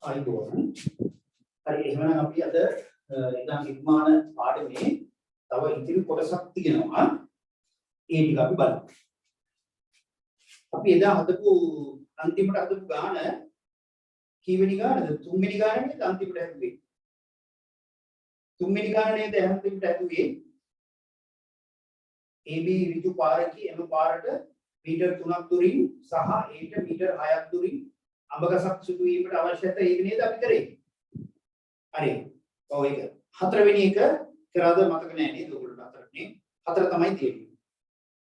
ආයිබෝවන් හරි එහෙනම් අපි අද ඉඳන් නිර්මාණ පාඩමේ තව ඉතිරි කොටසක් තියෙනවා ඒ ටික අපි බලමු අපි එදා හදපු අන්තිමට හදපු ගාන කීවෙනි ගානද තුන්වෙනි ගාන නේද අන්තිමට හදුවේ තුන්වෙනි ගාන නේද අන්තිමට හදුවේ AB ඍතු පාරකී එම පාරට මීටර් 3ක් දුරින් සහ ඒට මීටර් 6ක් දුරින් අඹගසක් සිදු වීමට අවශ්‍යත ඒක නේද අපි කරේ. හරි. ඔව් ඒක. හතරවෙනි එක කරාද මතක නැහැ නේද ඔයගොල්ලෝ හතරනේ. හතර තමයි තියෙන්නේ.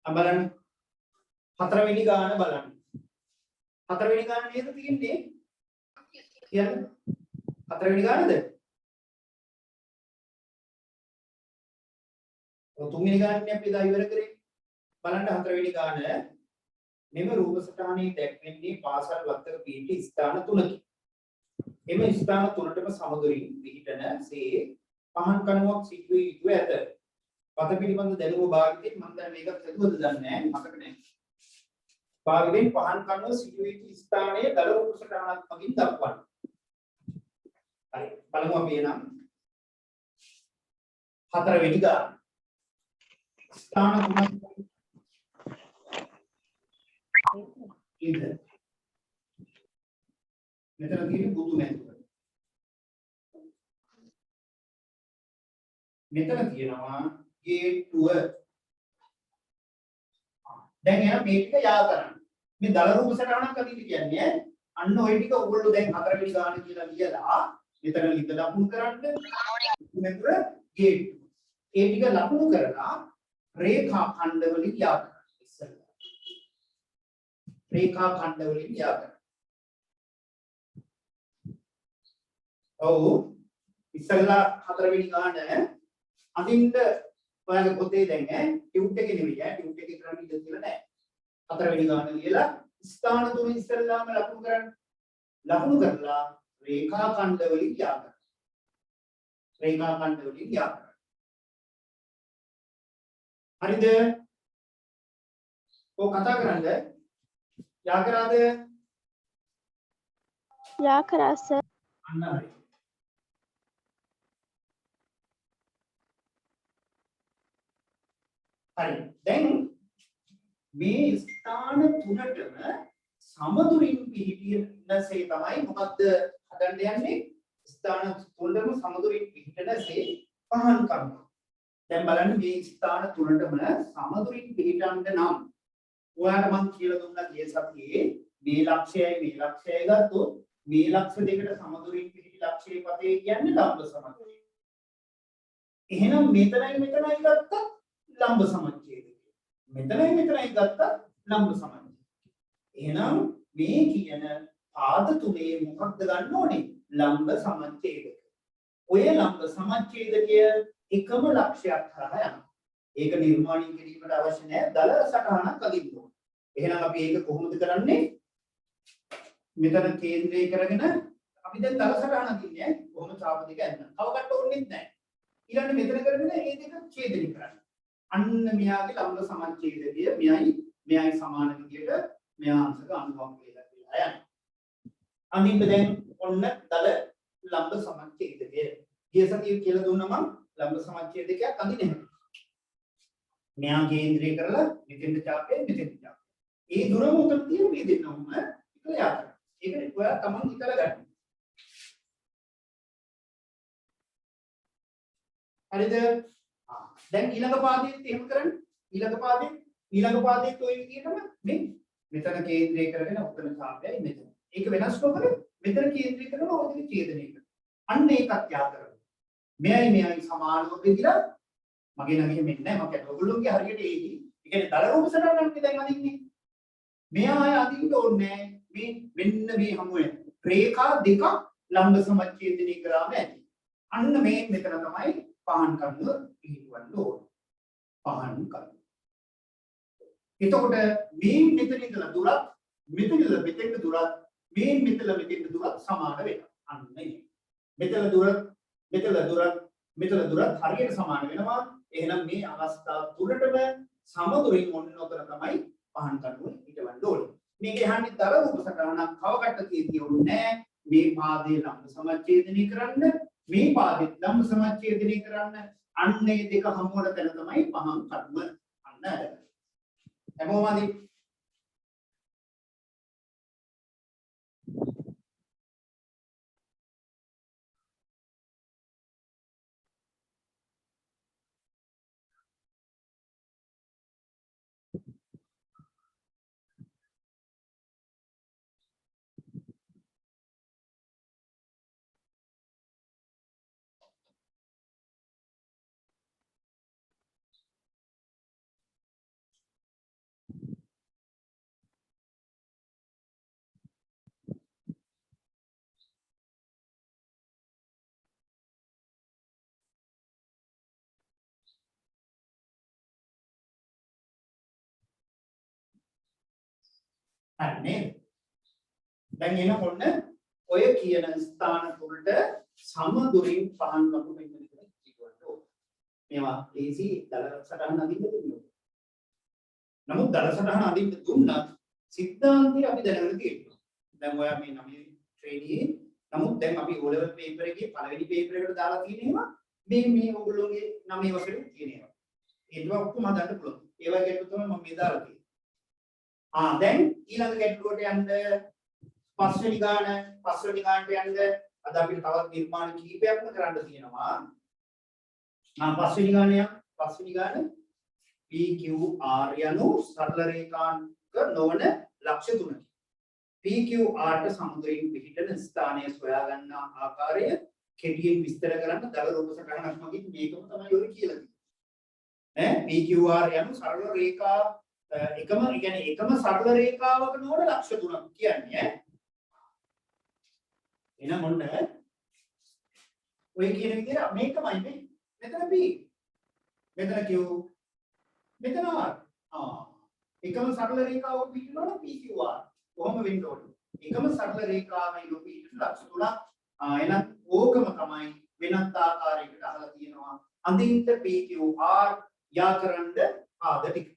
බලන්න. හතරවෙනි ගාන බලන්න. හතරවෙනි ගාන නේද තියෙන්නේ? කියන්න. හතරවෙනි ගානද? ඔය තුන්වෙනි ගානනේ අපි එදා ඉවර කරේ. බලන්න හතරවෙනි ගාන මෙම රූප සටහනේ දැක්වෙන්නේ පාසල් වත්තක පිහිටි ස්ථාන තුනකි. එම ස්ථාන තුනටම සමගරින් පිහිටන සේ පහන් කණුවක් සිදු වී යුතු ඇත. පත පිළිබඳ දැනුම භාවිතයෙන් මම දැන් මේක හදුවද දන්නේ නැහැ මතක නැහැ. භාවිතයෙන් පහන් කණුව සිදු වී යුතු ස්ථානයේ දල රූප සටහනක් මගින් දක්වන්න. හරි බලමු අපි එනම් හතරවෙනි ගාන. ස්ථාන තුනක් ඉද මෙතන තියෙන බුදු මැදුර මෙතන තියෙනවා ගේට්ටුව දැන් එන මේ ටික යා කරන්න මේ දල රූප සටහනක් අදින්න කියන්නේ අන්න ওই ටික ඔයගොල්ලෝ දැන් හතරවෙනි ගාන කියලා ලියලා මෙතන ලිද ලකුණු කරන්න බුදු මැදුර ගේට්ටුව ඒ ටික ලකුණු කරලා රේඛා ඛණ්ඩ වලින් යා කරන්න ඉස්සෙල්ලා रेखा खंड वලින් යා කරන්න. ඔව් ඉස්සෙල්ලා හතරවෙනි ගාන අදින්න ඔයාලගේ පොතේ දැන් ටියුට් එකේ නෙවෙයි ටියුට් එකේ කරන්න ඉඩ තියලා නැහැ. හතරවෙනි ගාන ලියලා ස්ථාන තුන ඉස්සෙල්ලාම ලකුණු කරන්න. ලකුණු කරලා රේඛා ඛණ්ඩ වලින් යා කරන්න. රේඛා ඛණ්ඩ වලින් යා කරන්න. හරිද? ඔය කතා කරන්නේ या करा दे या करा सर अन्ना हरी हरी දැන් මේ ස්ථාන තුනටම සමදුරින් පිහිටිනසේ තමයි මොකද්ද හදන්න යන්නේ ස්ථාන තුනටම සමදුරින් පිහිටනසේ පහන් කරනවා දැන් බලන්න මේ ස්ථාන තුනටම සමදුරින් පිහිටන්න නම් ඔයාලට මම කියලා දුන්නා ගිය සතියේ මේ ලක්ෂයයි ගත්තොත් මේ ලක්ෂ දෙකට සමදුරින් පිහිටි ලක්ෂයේ පතේ කියන්නේ ලම්බ සමච්ඡේදය. එහෙනම් මෙතනයි ගත්තත් ලම්බ සමච්ඡේදය. මෙතනයි ගත්තත් ලම්බ සමච්ඡේදය. එහෙනම් මේ කියන පාද තුනේ මොකක්ද ගන්න ඕනේ? ලම්බ සමච්ඡේදක. ඔය ලම්බ සමච්ඡේදකය එකම ලක්ෂයක් හරහා යනවා. ඒක නිර්මාණය කිරීමට අවශ්‍ය නැහැ දල සටහනක් අදින්න ඕන. එහෙනම් අපි ඒක කොහොමද කරන්නේ? මෙතන කේන්ද්‍රය කරගෙන අපි දැන් දල සටහන අදින්නේ කොහොම ඡාප දෙක ඇන්න. කවකට ඕනෙත් නැහැ. ඊළඟට මෙතන කරගෙන මේ දෙක ඡේදනය කරන්න. අන්න මෙයාගේ ලම්බ සමච්ඡේදය මෙයයි සමාන විදියට මෙයා අංශක අනුභව කියලා යනවා. අනිත් දැන් ඔන්න දල ලම්බ සමච්ඡේදය. ගිය සතියේ කියලා දුන්නා මම ලම්බ සමච්ඡේදකයක් අඳින්නේ නැහැ. මෙයා කේන්ද්‍රය කරලා මෙතෙන්ට ඡාපය මෙතෙන්ට ඡාපය. ඒ දුරම උතන තියෙන මේ දෙන්නම එකල යා කරනවා. ඒක ඔයා තමන් හිතලා ගන්න. හරිද? දැන් ඊළඟ පාදයේත් එහෙම කරන්න. ඊළඟ පාදයේත් ඔය විදිහටම මේ මෙතන කේන්ද්‍රය කරගෙන උතන ඡාපයයි මෙතන. ඒක වෙනස් නොකර මෙතන කේන්ද්‍රය කරනවා ඔය දෙක ඡේදනය කරනවා. අන්න ඒකත් යා කරනවා. මෙයයි සමානව බෙදලා මගේ නම් එහෙම නැහැ මම කියන්නේ ඔයගොල්ලෝගේ හරියට ඒකයි. ඒ කියන්නේ දල රූප සටහනක් දැන් අදින්නේ. මෙයා අය අදින්න ඕනේ මේ මෙන්න මේ හමුවේ රේඛා දෙකක් ලම්බ සමච්ඡේදනය කරාම ඇති. අන්න මේ මෙතන තමයි පහන් කණුව පිහිටවන්න ඕනේ. පහන් කණුව. එතකොට මේ මෙතන ඉඳලා දුරත් මෙතන ඉඳලා මෙතෙන්ට දුරත් මේ මෙතෙන්ට දුරත් සමාන වෙනවා. අන්න ඒ. මෙතන දුරත් හරියට සමාන වෙනවා. එහෙනම් මේ අවස්ථා තුනටම සමදුරින් ඔන්නතර තමයි පහන් කණුව හිටවන්න ඕනේ. මේක යහන්නේ දල රූප සටහනක් කවකට තියෙන්නේ නැහැ. මේ පාදයේ ලම්බ සමච්ඡේදනය කරන්න මේ පාදයේ ලම්බ සමච්ඡේදනය කරන්න අන්නේ දෙක හමුවන තැන තමයි පහන් කර්ම අන්න හැමෝම අදී අනේ දැන් එනකොට ඔය කියන ස්ථාන තුනට සමදුරින් පහන් කපු මෙන්න මෙතන කියවන්න ඕන. මේවා ලේසි දල සටහන අදින්න දෙන්න. නමුත් දල සටහන අදින්න දුන්නත් සිද්ධාන්තය අපි දැනගෙන තියෙනවා. දැන් ඔයා මේ නම ට්‍රේනියේ නමුත් දැන් අපි O level paper එකේ පළවෙනි paper එකට දාලා තියෙනවා මේ ඔයගොල්ලෝගේ නමේ වශයෙන් තියෙනවා. ඒවා ඔක්කොම හදන්න පුළුවන්. ඒ වගේ ගැටලු තමයි මම මේ දාලා තියෙන්නේ. දැන් ඊළඟ ගැටලුවට යන්න පස්වෙනි ගානට යන්න අද අපිට තවත් නිර්මාණ කිහිපයක්ම කරන්න තියෙනවා. පස්වෙනි ගාන PQR යනු සරල රේඛාංක නොවන ලක්ෂ්‍ය තුනකි. PQR ට සමුද්‍රයෙන් පිහිටන ස්ථානය සොයා ගන්න ආකාරය කෙටියෙන් විස්තර කරන්න දල රූප සටහනක් මගින් මේකම තමයි ඔය කියලා තියෙන්නේ. PQR යනු සරල රේඛා එකම සරල රේඛාවක නොවන ලක්ෂ්‍ය තුනක් කියන්නේ. එහෙනම් මොන්න ඔය කියන විදිහට මේකමයි මේ. මෙතන P. මෙතන Q. මෙතන R. එකම සරල රේඛාවක පිටිනවනේ PQR. කොහොම වෙන්න ඕනේ? එකම සරල රේඛාවයි පිටින ලක්ෂ්‍ය තුනක්. එහෙනම් ඕකම තමයි වෙනත් ආකාරයකට අහලා තියෙනවා. අඳින්න PQR යාකරන්න ආද ටික.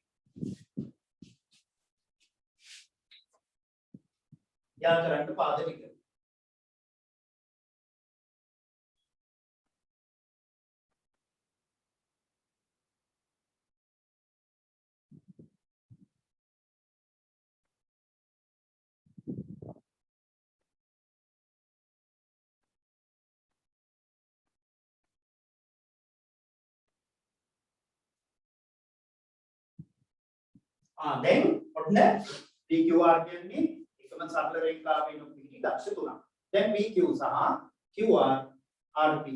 යාකරන්න පාද ටික. දැන් ඔන්න PQR කියන්නේ එකම සරල රේඛාවෙන් පිහිටි ලක්ෂ්‍ය තුනක්. දැන් PQ සහ QR RP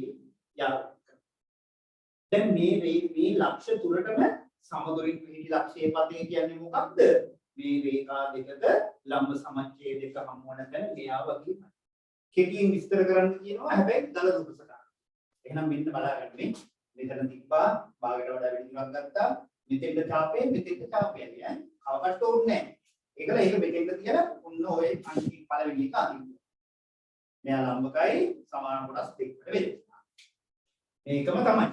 යා. දැන් මේ ලක්ෂ්‍ය තුනටම සමදුරින් පිහිටි ලක්ෂ්‍ය පදේ කියන්නේ මොකක්ද? මේ රේඛා දෙකක ලම්බ සමච්ඡේදයක හමු වන තැන මෙයා වගේ. කෙටියෙන් විස්තර කරන්න කියනවා හැබැයි දල රූප සටහන. එහෙනම් මෙන්න බලන්න මේ මෙතන තිබ්බා භාගයට වඩා වැඩි දිනක් ගත්තා. මෙතෙන්ට ඡාපේ නේ. කවකට ඕනේ නැහැ. ඒකල ඒක මෙතෙන්ට තියලා ඔන්න ඔය අන්තිම පළවෙනි එක අදින්න. මෙයා ලම්බකයි සමාන කොටස් දෙකකට වෙනවා. මේකම තමයි.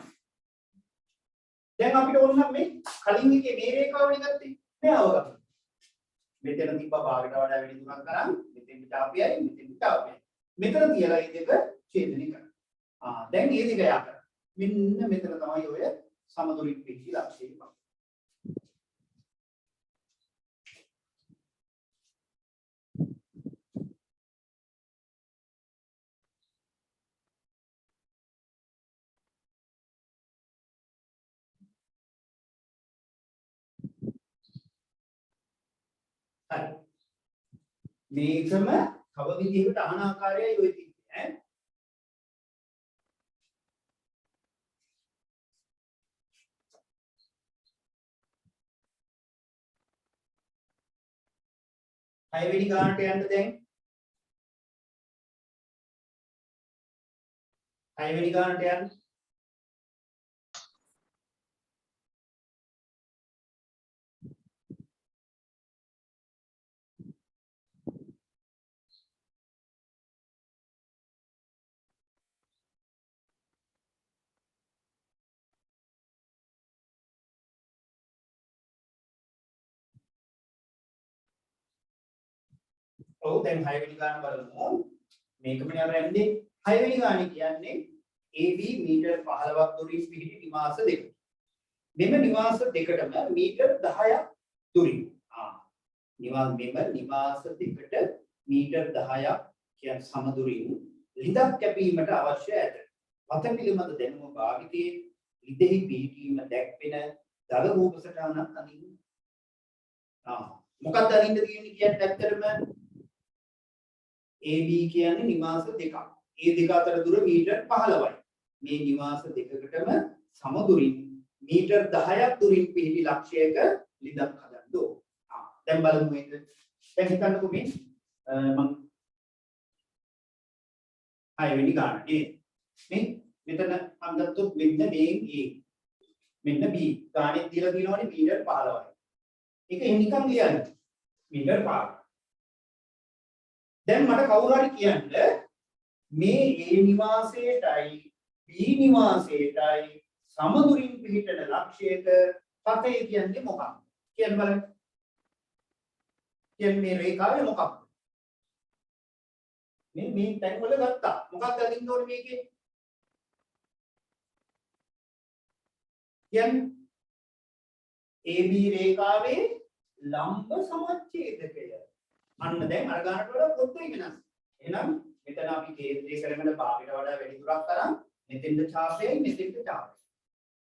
දැන් අපිට ඕන නම් මේ කලින් එකේ මේ රේඛාවනේ ගත්තේ. මෙයාව ගන්න. මෙතන තිබ්බා භාගයට වඩා වැඩි දුරක් කරන් මෙතෙන්ට ඡාපයයි මෙතෙන්ට ඡාපයයි. මෙතන තියලා මේ දෙක ඡේදනය කරනවා. දැන් මේ දෙක යා කරා. මෙන්න මෙතන තමයි ඔය සමදුරින් පිහිටි ලක්ෂ්‍යය. මේකම තව විදිහකට අහන ආකාරයයි ඔය තියෙන්නේ ඈ 6 වෙනි ගානට යන්න දැන් 6 වෙනි ගානට යන්න ඔව් දැන් 6 වෙනි ගාන බලමු මේකමනේ අර යන්නේ 6 වෙනි ගානේ කියන්නේ AB මීටර් 15ක් දුරින් පිහිටි නිවාස දෙක. මෙම නිවාස දෙකටම මීටර් 10ක් දුරින්. නිවාස දෙකට මීටර් 10ක් කියන සමදුරින් ලිඳක් කැපීමට අවශ්‍ය ඇත. වත පිළිබඳ දැනුම භාවිතයේ ලිඳෙහි පිහිටීම දැක්වෙන දල රූප සටහනක් අඳින්න. මොකක්ද අඳින්න තියෙන්නේ කියන්නේ ඇත්තටම AB කියන්නේ නිවාස දෙකක්. ඒ දෙක අතර දුර මීටර් 15යි. මේ නිවාස දෙකකටම සමදුරින් මීටර් 10ක් දුරින් පිහිටි ලක්ෂයක ලිඳක් හදන්න ඕන. දැන් බලමු මේක. දැන් හිතන්නකෝ මේ මම 6 වෙනි ගානේ මේ මෙතන මම ගත්තොත් මෙන්න මේ A මෙන්න B ගානේ දීලා තියෙනවනේ මීටර් 15යි. ඒක නිකන් ලියන්න. මීටර් 15. දැන් මට කවුරු හරි කියන්න මේ A නිවාසයටයි B නිවාසයටයි සමදුරින් පිහිටන ලක්ෂයක පතේ කියන්නේ මොකක්ද? කියන්න බලන්න. කියන්නේ මේ රේඛාවේ මොකක්ද? මේ තැන් වල ගත්තා. මොකක්ද අදින්න ඕනේ මේකේ? කියන්නේ AB රේඛාවේ ලම්බ සමච්ඡේදකය. අන්න දැන් අර ගන්නට වඩා පොඩ්ඩයි වෙනස්. එහෙනම් මෙතන අපි කේන්ද්‍රය කරගෙන භාගයට වඩා වැඩි දුරක් තරම් මෙතෙන්ද ඡාපයයි මෙතෙන්ද ඡාපයයි.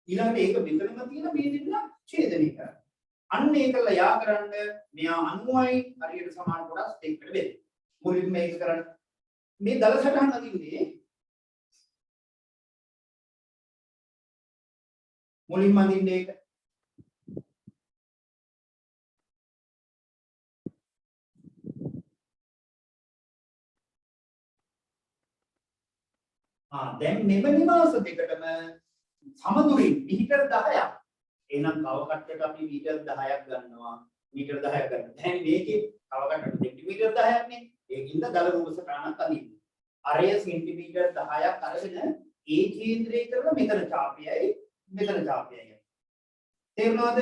ඊළඟට ඒක මෙතනම තියෙන මේ දෙන්න ඡේදනය කරන්න. අන්න ඒකලා යා කරන්න මෙයා 90යි හරියට සමාන කොටස් දෙකකට බෙද. මුලින්ම මේක කරන්න. මේ දල සටහන අදින්නේ මුලින්ම අදින්නේ ඒක. දැන් මෙම නිවාස දෙකටම සමදුරින් මීටර් 10ක්. එහෙනම් කව කට්ටට අපි මීටර් 10ක් ගන්නවා. මීටර් 10ක් ගන්න. දැන් මේකේ කව කට්ටට සෙන්ටිමීටර් 10ක් නේ. ඒකින්ද දල රූප සටහනක් අදින්න. අරය සෙන්ටිමීටර් 10ක් අරගෙන ඒ කේන්ද්‍රය කරලා මෙතන ඡාපයයි මෙතන ඡාපයයි. තේරුණාද?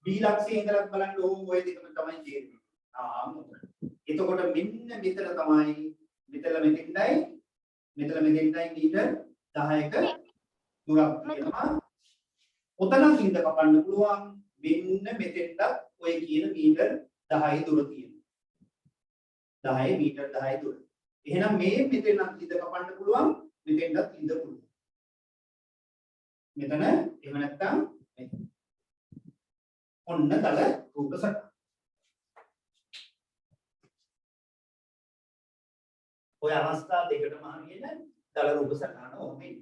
B ලක්ෂයේ ඉඳලා බලන්න ඕම් ඔය දෙකම තමයි තේරෙන්නේ. එතකොට මෙන්න මෙතන තමයි මෙතන මෙතෙන්ටයි මෙතන මෙතෙන්ටයි මීටර් 10ක දුරක් තියෙනවා. ඔතන කින්ද කපන්න පුළුවන් මෙන්න මෙතෙන්ට ඔය කියන මීටර් 10 දුර තියෙනවා. 10 මීටර් 10 දුර. එහෙනම් මේ මෙතෙන්ට කින්ද කපන්න පුළුවන් මෙතෙන්ටත් කින්ද පුළුවන්. මෙතන එහෙම නැත්නම් මෙතන. ඔන්න දල රූප සටහන. ඔය අවස්ථා දෙකටම හරියන දල රූප සටහන ඕනේ.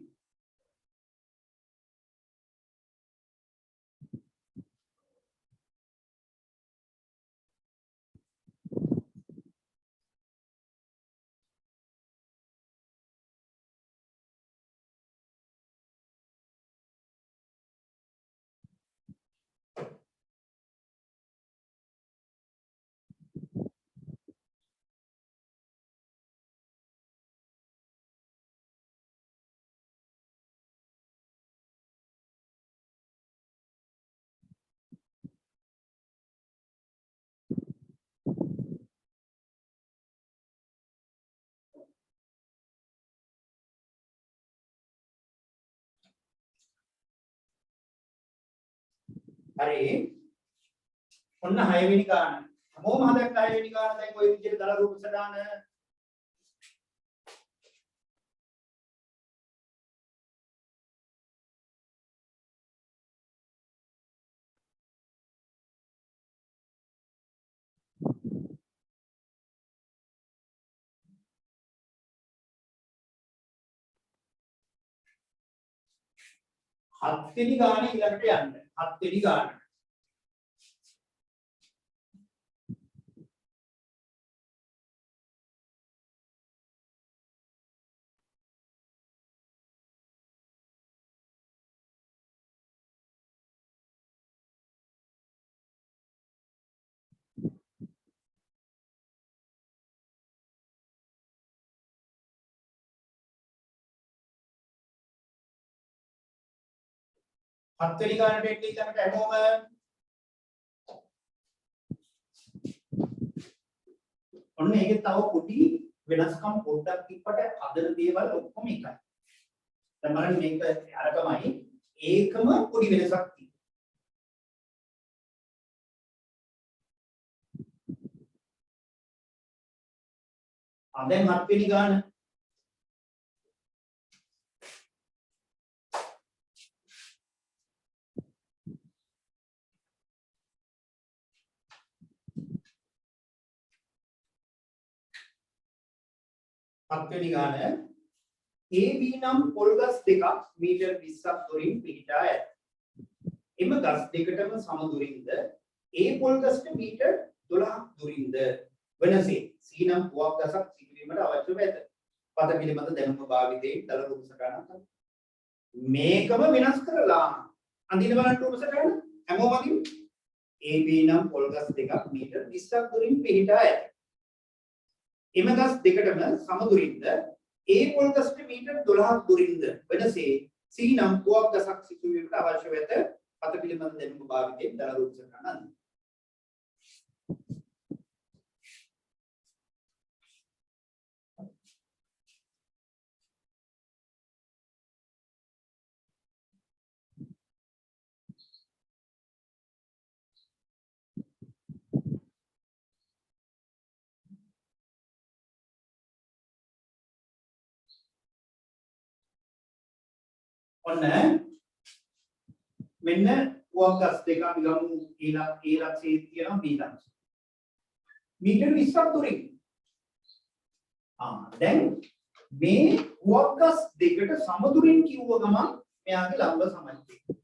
හරි. ඔන්න 6 වෙනි ගාන. හැමෝම හදන්න 6 වෙනි ගාන දැන් ওই විදිහට දල රූප සටහන. හත් වෙනි ගානේ ඊළඟට යන්න. 7 වෙනි ගාන. හත් වෙනි ගානට එන්න ඊළඟට හැමෝම ඔන්න ඒකේ තව පොඩි වෙනස්කම් පොඩ්ඩක් තිබ්බට හදන දේවල් ඔක්කොම එකයි. දැන් බලන්න මේක අරකමයි ඒකම පොඩි වෙනසක් තියෙනවා. දැන් 7 වෙනි ගාන හත්වෙනි ගාන AB නම් පොල් ගස් දෙකක් මීටර් 20ක් දුරින් පිහිටා ඇත. එම ගස් දෙකටම සම දුරින්ද A පොල් ගස්ට මීටර් 12ක් දුරින්ද වනසේ C නම් පුවක් ගසක් සිදුවීමට අවශ්‍ය ඇත. පද පිළිබඳ දැනුම භාවිතයෙන් දල රූප සටහනක් මේකම වෙනස් කරලා අඳින බලන්න රූප සටහන හැමෝම අඳින්න. AB නම් පොල් ගස් දෙකක් මීටර් 20ක් දුරින් පිහිටා ඇත. එම ගස් දෙකටම සම දුරින්ද A පොල් ගස්ට මීටර් 12ක් දුරින්ද වෙනසේ C නම් පුවක් ගසක් සිදුවීමට අවශ්‍ය වෙත පත පිළිබඳ දැනුම භාවිතයෙන් දල රූප සටහන ඔන්න මෙන්න පුවක් ගස් දෙක අපි ගමු A ලක්ෂයේ තියෙනවා B ලක්ෂය. මීටර් 20ක් දුරින්. දැන් මේ පුවක් ගස් දෙකට සම දුරින් කිව්ව ගමන් මෙයාගේ ලම්බ සමච්ඡේදය.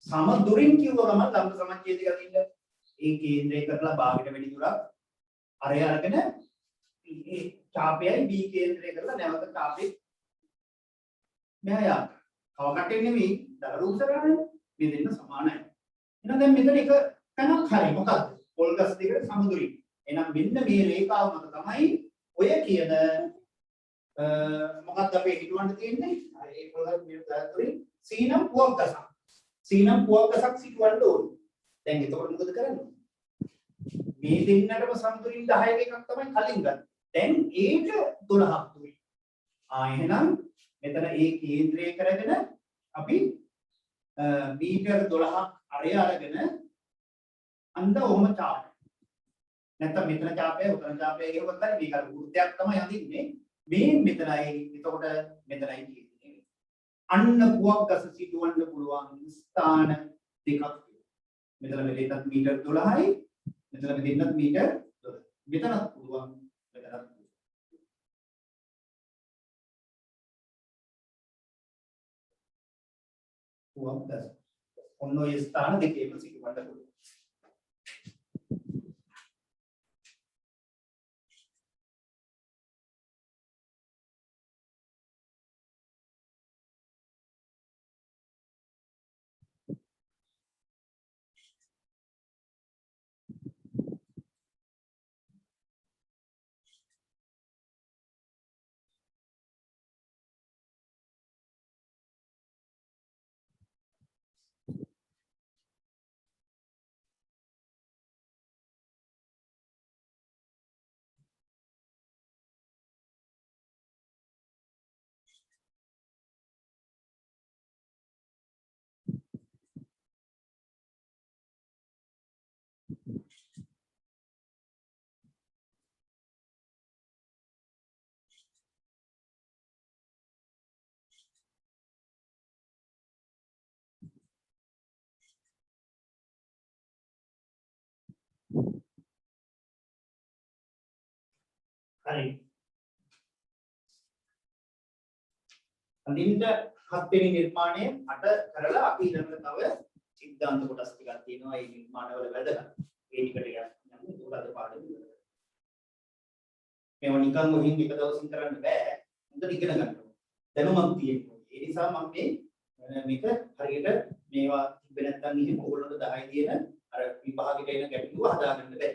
සම දුරින් කිව්ව ගමන් ලම්බ සමච්ඡේදය ගතින්න ඒ කේන්ද්‍රය කරලා භාගයට වැඩි දුරක් අරය අරගෙන ඒ ඡාපයයි B කේන්ද්‍රය කරලා නැවත ඡාපේ මෙහා යන්න. කව කටේ නෙමෙයි දල රූප සටහනේ මේ දෙන්න සමානයි. එහෙනම් දැන් මෙතන එක තැනක් හරි මොකද්ද? පොල් ගස් දෙකට සම දුරින්. එහෙනම් මෙන්න මේ රේඛාව මත තමයි ඔය කියන මොකක්ද අපි හිතවන්න තියෙන්නේ? ඒ පොල් ගස් මීටර් 10ක් දුරින් C නම් පුවක් ගසක්. C නම් පුවක් ගසක් සිටවන්න ඕනේ. දැන් එතකොට මොකද කරන්නේ? මේ දෙන්නටම සම දුරින් 10ක එකක් තමයි කලින් ගන්න. දැන් ඒට 12ක් දුරින්. එහෙනම් මෙතන ඒ කේන්ද්‍රය කරගෙන අපි මීටර් 12ක් අරය අරගෙන අන්න ඔහම ඡාපය. නැත්නම් මෙතන ඡාපය උතන ඡාපය කියවුවත් හරි මේක වෘත්තයක් තමයි අඳින්නේ. මේ මෙතනයි එතකොට මෙතනයි කියන්නේ. අන්න පුවක් ගස සිටවන්න පුළුවන් ස්ථාන දෙකක් තියෙනවා. මෙතන මෙතනත් මීටර් 12යි මෙතන මෙතනත් මීටර් 12. මෙතනත් පුළුවන් මෙතනත් පුවක් ගස. ඔන්න ඔය ස්ථාන දෙකේම සිටවන්න පුළුවන්. හරි. අඳින්න 7 වෙනි නිර්මාණය අට කරලා අපි ඊළඟට තව සිද්ධාන්ත කොටස් ටිකක් තියෙනවා. ඒ නිර්මාණවල වැදගත්. ඒ ටිකට යන්න. ඒක අද පාඩම ඉවරයි. මේවා නිකන් මොහින් එක දවසින් කරන්න බෑ. හොඳට ඉගෙන ගන්න ඕනේ. දැනුමක් තියෙන්න ඕනේ. ඒ නිසා මම මේක හරියට මේවා තිබ්බේ නැත්නම් ඉතින් ඕගොල්ලන්ට 10 තියෙන අර විභාගෙට එන ගැටලුව හදාගන්න බෑ.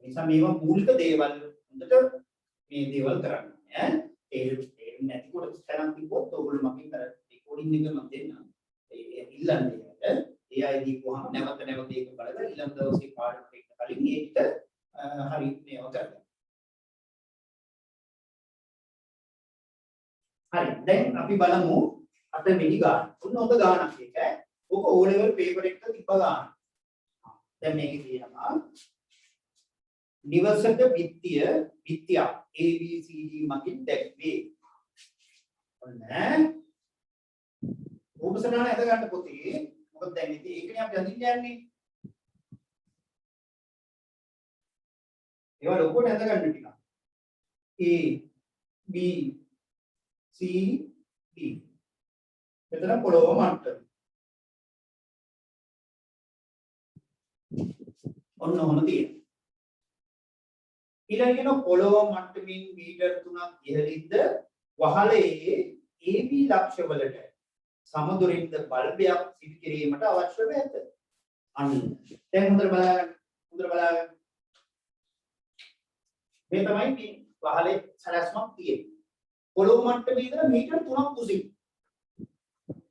ඒ නිසා මේවා මූලික දේවල් හොඳට මේ දේවල් කරන්න ඈ. ඒ නැති කොට ස්ථානක් තිබ්බොත් ඕගොල්ලෝ මගෙන් අර රෙකෝඩින් එක මම දෙන්නම්. ඒ ඉල්ලන්නේ ඒ අය දීපුවාම නැවත ඒක බලලා ඊළඟ දවසේ පාඩමට එන්න කලින් ඒකට හරි මේවා කරගන්න. හරි දැන් අපි බලමු අත මෙහි ගාන. ඔන්න ඔබ ගානක් එක. ඔක O level paper එකට තිබ්බ ගාන. දැන් මේකේ තියෙනවා නිවසක විත්තිය විත්‍යා A B C D මගින් දැක්වේ. ඔන්න රූපසටහන ඇද ගන්න පොතේ මොකද දැන් ඉතින් ඒකනේ අපි අඳින්න යන්නේ. ඒවා ලොකුවට ඇද ගන්න ටික. A B C D. මෙතන පොළොව මට්ටම. ඔන්න ඔහොම තියෙනවා. ඊළඟට පොළොව මට්ටමින් මීටර් 3ක් ඉහළින්ද වහලේ AB ලක්ෂවලට සමදුරින්ද බල්බයක් සිටි කිරීමට අවශ්‍ය වෙත. අන්න දැන් හොඳට බලන්න. මේ තමයි මේ වහලේ සැලැස්මක් තියෙන්නේ. පොළොව මට්ටමේ ඉඳලා මීටර් 3ක් උසින්.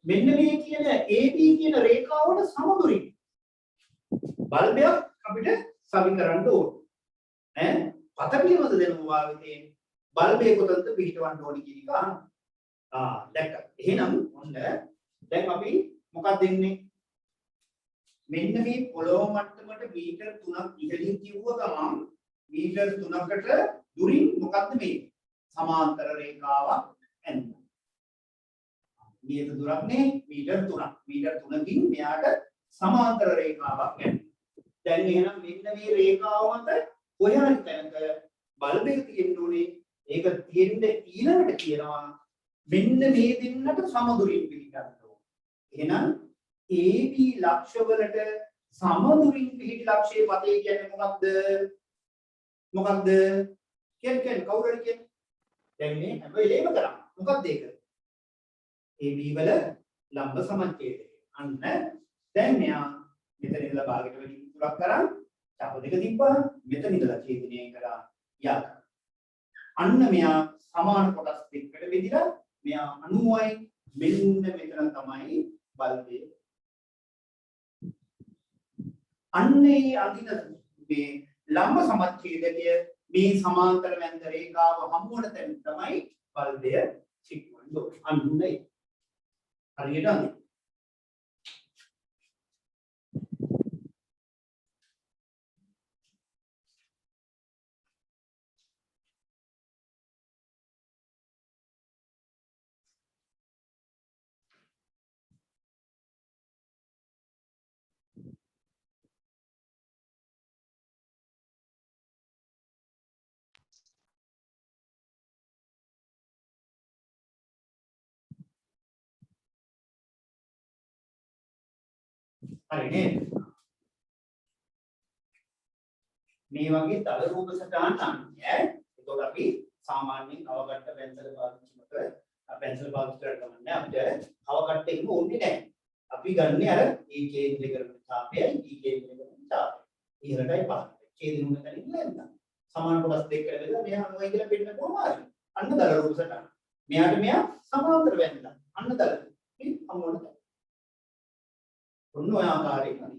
මෙන්න මේ කියන AB කියන රේඛාවට සමදුරින් බල්බයක් අපිට සවිකරන්න ඕනේ. පත පිළිවෙත දෙනවා වාගේ බල්බේ කොතනද පිහිටවන්න ඕනේ කියන එක අහනවා. දැක්කා. එහෙනම් ඔන්න දැන් අපි මොකක්ද දෙන්නේ? මෙන්න මේ පොළොව මට්ටමට මීටර් 3ක් ඉහළින් කිව්ව ගමන් මීටර් 3කට දුරින් මොකක්ද මේ? සමාන්තර රේඛාවක් ඇඳ. නියත දුරක් නේ මීටර් 3ක්. මීටර් 3කින් මෙයාට සමාන්තර රේඛාවක් ඇඳ. දැන් එහෙනම් මෙන්න මේ රේඛාව මත කොහේ හරි තැනක බල්බයක තියෙන්න ඕනේ. ඒක තියෙන්න ඊළඟට කියනවා මෙන්න මේ දෙන්නට සමදුරින් පිළිගන්න ඕනේ. එහෙනම් AB ලක්ෂවලට සමදුරින් පිළිටි ලක්ෂයේ පතේ කියන්නේ මොකක්ද? මොකක්ද? කියන්නේ කවුරු හරි කියන්නේ. දැන් මේ හැම වෙලේම කරා. මොකක්ද ඒක? AB වල ලම්බ සමච්ඡේදය. අන්න දැන් මෙයා මෙතන ඉඳලා භාගයට වැඩි තුරක් කරා. චාප දෙක තිබ්බා. මෙතන ඉඳලා ඡේදනය කරා යක්. අන්න මෙයා සමාන කොටස් දෙකකට බෙදිලා මෙයා 90යි මෙන්න මෙතන තමයි බල්බය. අන්නේ අදින මේ ලම්බ සමච්ඡේදකය මේ සමාන්තර වැන්ද රේඛාව හමු වන තැන තමයි බල්බය සික්වන්නේ. අන්නේ හරියට අදින. හරි නේද? මේ වගේ තල රූප සටහන් අන්නේ. ඒකෝට අපි සාමාන්‍යයෙන් කවකට්ට පෙන්සල් පාවිච්චි කරලා පෙන්සල් පාවිච්චි කරලා ගමන්නේ අපිට කවකට්ට එක ඕනේ නැහැ. අපි ගන්න අර ඒ කේන්ද්‍රය කරන ඡාපයයි ඊ කේන්ද්‍රය කරන ඡාපය. ඉහළටයි පහළට. ඡේදිනුන තැනින් ලැබෙනවා. සමාන කොටස් දෙකකට බෙදලා මෙහා අනුවයි කියලා පෙන්නන කොහොමද? අන්න තල රූප සටහන්. මෙයාට මෙයා සමාන්තර වෙන්නා. අන්න තල. මේ අමුණට. ඔන්න ඔය ආකාරයෙන් හරි.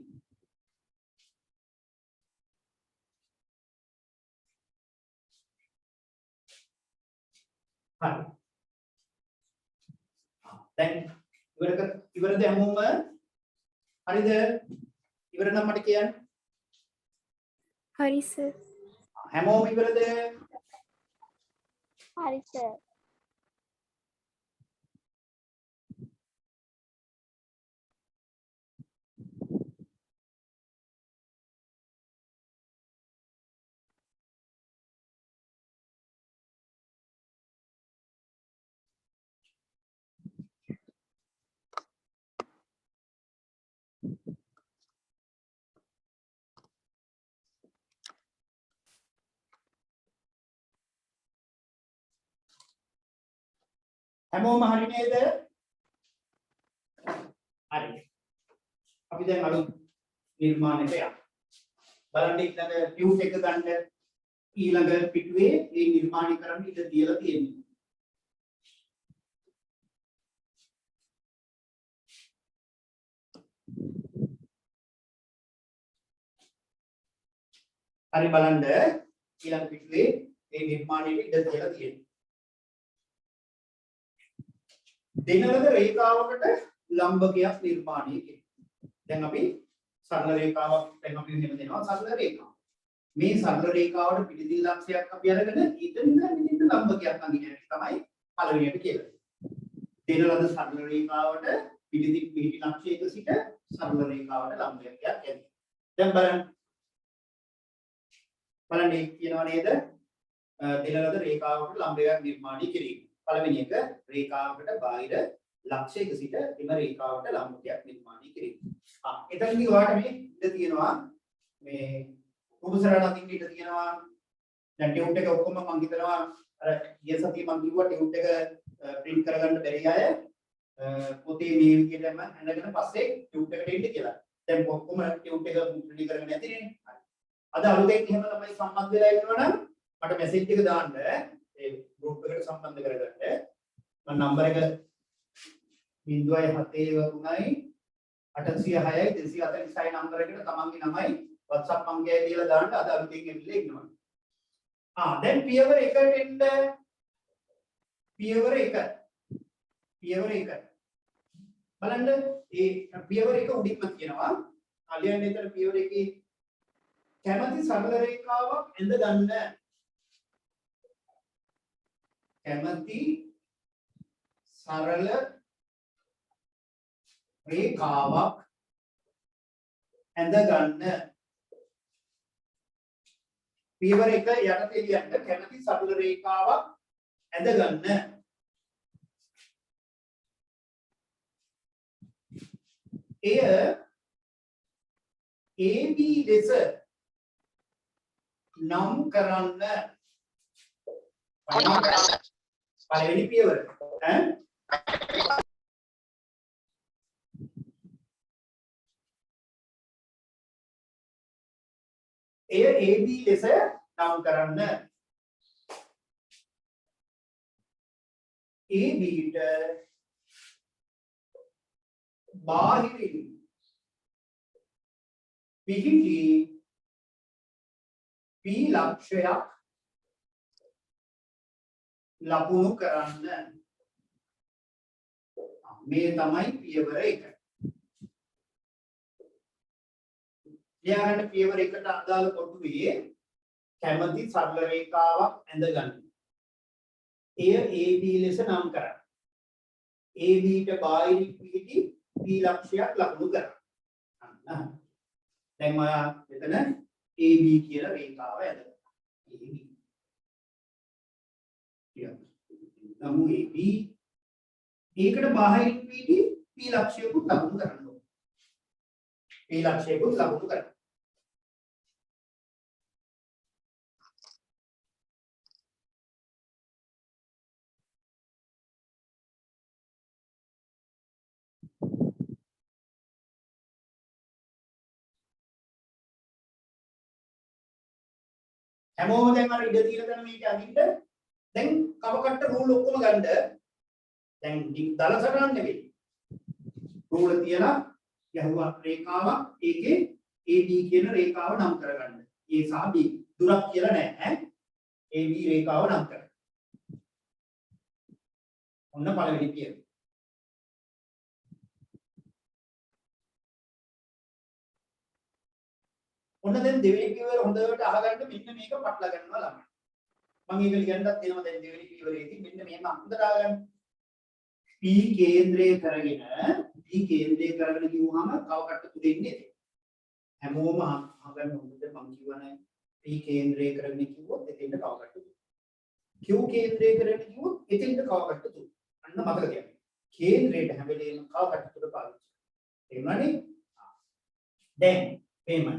හරි. දැන් ඉවරද හැමෝම? හරිද? ඉවර නම් මට කියන්න. හරි සර්. හැමෝම ඉවරද? හරි සර්. හැමෝම හරි නේද? හරි. අපි දැන් අලුත් නිර්මාණයට යමු. බලන්න ඊළඟ ටියුබ් එක ගන්න ඊළඟ පිටුවේ මේ නිර්මාණය කරන්න ඉඩ තියලා තියෙනවා. හරි බලන්න ඊළඟ පිටුවේ මේ නිර්මාණයට ඉඩ තියලා තියෙනවා. දෙන ලද රේඛාවකට ලම්බකයක් නිර්මාණය කිරීම. දැන් අපි සරල රේඛාවක් දැන් අපි මෙහෙම දෙනවා සරල රේඛාව. මේ සරල රේඛාවට පිළිදිල් ලක්ෂයක් අපි අරගෙන ඊතන ඉඳලා මෙතෙන්ට ලම්බකයක් අඳින හැටි තමයි පළවෙනියට කියලා. දෙන ලද සරල රේඛාවට පිළිදිල් පිහිටි ලක්ෂයක සිට සරල රේඛාවට ලම්බකයක් ඇති. දැන් බලන්න කියනවා නේද? දෙන ලද රේඛාවකට ලම්බකයක් නිර්මාණය කිරීම. පළවෙනි එක රේඛාවකට බාහිර ලක්ෂයක සිට එම රේඛාවට ලම්බකයක් නිර්මාණය කිරීම. එතනදී ඔයාලට මේ ඉඳ තියෙනවා මේ උපසරණ අතින් ඉඳ තියෙනවා. දැන් ටියුට් එක ඔක්කොම මම හිතනවා අර ගිය සතියේ මම කිව්වා ටියුට් එක print කරගන්න බැරි අය පොතේ මේ විදිහටම අඳගෙන පස්සේ ටියුට් එකට එන්න කියලා. දැන් ඔක්කොම ටියුට් එක ready කරගෙන නැතිනේ. අද අලුතෙන් එහෙම ළමයි සම්බන්ධ වෙලා ඉන්නවනම් මට මැසේජ් එක දාන්න ඒ group එකට සම්බන්ධ කරගන්න. මම නම්බර එක 0.73 806යි 246යි නම්බර එකට තමන්ගේ නමයි WhatsApp අංකයයි දීලා දාන්න අද අලුතෙන් එන්නේ ඉන්නවා. දැන් පියවර 1ට එන්න පියවර 1 බලන්න ඒ පියවර 1 උඩින්ම කියනවා අලියන් එතන පියවර 1 කැමැති සරල රේඛාවක් ඇඳ ගන්න. කැමැති සරල රේඛාවක් ඇඳ ගන්න. පියවර 1 යටතේ ලියන්න කැමැති සරල රේඛාවක් ඇඳ ගන්න. එය AB ලෙස නම් කරන්න. පළවෙනි පියවර එය AB ලෙස නම් කරන්න. ABට බාහිරින් පිහිටි P ලක්ෂයක් ලකුණු කරන්න. මේ තමයි පියවර 1. ලියගන්න පියවර 1ට අදාළ කොටුවේ කැමැති සරල රේඛාවක් ඇඳ ගන්න. එය AB ලෙස නම් කරන්න. ABට බාහිරින් පිහිටි P ලක්ෂයක් ලකුණු කරන්න. දැන් මම මෙතන AB කියලා රේඛාව ඇඳගන්නවා. AB. නමු AB ඒකට බාහිරින් පිහිටි P ලක්ෂයකුත් ලකුණු කරන්න ඕනේ. P ලක්ෂයකුත් ලකුණු කරන්න. හැමෝම දැන් අර ඉඳ තියලා දැන් මේක අදින්න දැන් කවකට්ට රූල් ඔක්කොම ගන්න. දැන් දල සටහන් නෙවෙයි. රූල් තියලා යහුවා රේඛාවක් ඒකේ AB කියන රේඛාව නම් කරගන්න. A සහ B දුරක් කියලා නැහැ ඈ. AB රේඛාව නම් කරගන්න. ඔන්න පළවෙනි පියවර. ඔන්න දැන් දෙවෙනි පියවර හොඳට අහගන්න මෙන්න මේක පටල ගන්නවා ළමයි. මම ඒක ලියන්නත් එනවා දැන් දෙවෙනි පියවරේදී මෙන්න මෙහෙම හොඳට අහගන්න. P කේන්ද්‍රය කරගෙන කිව්වහම කවකට්ට තුන ඉන්නේ. හැමෝම අහගන්න හොඳට මම කියවනේ P කේන්ද්‍රය කරගෙන කිව්වොත් එතෙන්ට කවකට්ට තුන. Q කේන්ද්‍රය කරගෙන කිව්වොත් එතෙන්ට කවකට්ට තුන. අන්න මතක තියාගන්න. කේන්ද්‍රයට හැම වෙලේම කවකට්ට තුන පාවිච්චි. තේරුණානේ? දැන් මේමයි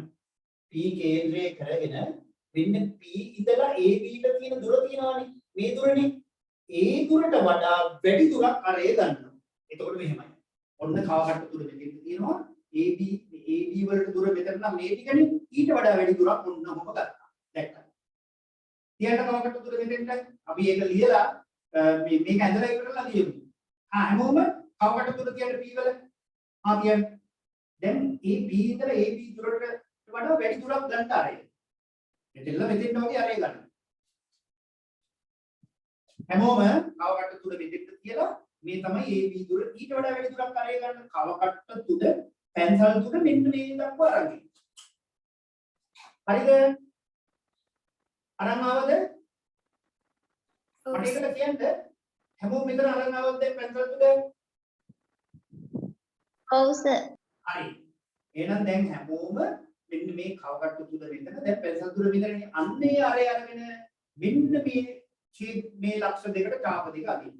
P කේන්ද්‍රය කරගෙන මෙන්න P ඉඳලා AB ට තියෙන දුර තියෙනවානේ. මේ දුරනේ. ඒ දුරට වඩා වැඩි දුරක් අරේ ගන්නවා. එතකොට මෙහෙමයි. ඔන්න කවකට්ට දුර මෙතෙන් තියෙනවා. AB වලට දුර මෙතන නම් මේ ටිකනේ. ඊට වඩා වැඩි දුරක් ඔන්න ඔහොම ගත්තා. දැක්කද? ඊට කවකට්ට දුර මෙතෙන්ට අපි ඒක ලියලා මේක ඇඳලා ඉවරලා ලියමු. හැමෝම කවකට්ට දුර කියන්නේ P වල. තියන්න. දැන් ඒ P ඉඳලා AB දුරට වඩා වැඩි දුරක් ගන්න ආරේ. මෙතෙන්ද වගේ ආරේ ගන්න. හැමෝම කවකට තුන මෙතෙන්ට තියලා මේ තමයි AB දුර ඊට වඩා වැඩි දුරක් අරගෙන ගන්න කව කට්ට තුඩ පැන්සල් තුඩ මෙන්න මේ දක්වා අරන් ඉන්න. හරිද? අරන් ආවද? මට ඒකට කියන්න හැමෝම මෙතන අරන් ආවද පැන්සල් තුඩ? ඔව් සර්. හරි. එහෙනම් දැන් හැමෝම මෙන්න මේ කව කට්ට තුඩ මෙතන දැන් පැන්සල් තුඩ මෙතනනේ අන්නේ අරේ අරගෙන මෙන්න මේ ලක්ෂ දෙකට ඡාප දෙක අදින්න.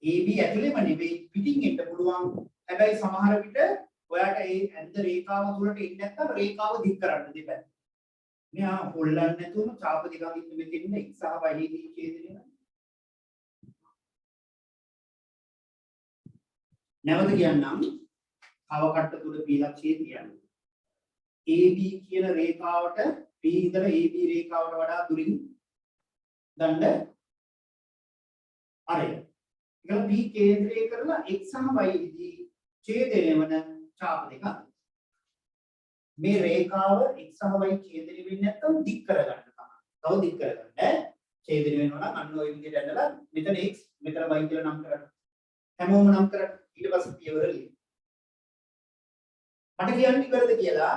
AB ඇතුළේම නෙවෙයි පිටින් එන්න පුළුවන්. හැබැයි සමහර විට ඔයාට ඒ ඇන්ද රේඛාව තුලට ඉන්න නැත්නම් රේඛාව දික් කරන්න දෙපැත්ත. මෙහා හොල්ලන්න නැතුවම ඡාප දෙක අදින්න මෙතෙන්න x සහ y දී ඡේදනය. නැවත කියන්නම් කව කට්ට තුල p ලක්ෂයේ තියන්නේ. AB කියන රේඛාවට p ඉඳලා AB රේඛාවට වඩා දුරින් ගන්න අරය. ඒක p කේන්ද්‍රය කරලා x සහ y දී ඡේදනය වන ඡාප දෙක. මේ රේඛාව x සහ y ඡේදනය වෙන්නේ නැත්නම් දික් කරගන්න තමයි. තව දික් කරගන්න. ඡේදනය වෙනවා නම් අන්න ওই විදිහට ඇඳලා මෙතන x මෙතන y කියලා නම් කරන්න. හැමෝම නම් කරන්න. ඊට පස්සේ පියවර ලියන්න. මට කියන්න ඉවරද කියලා?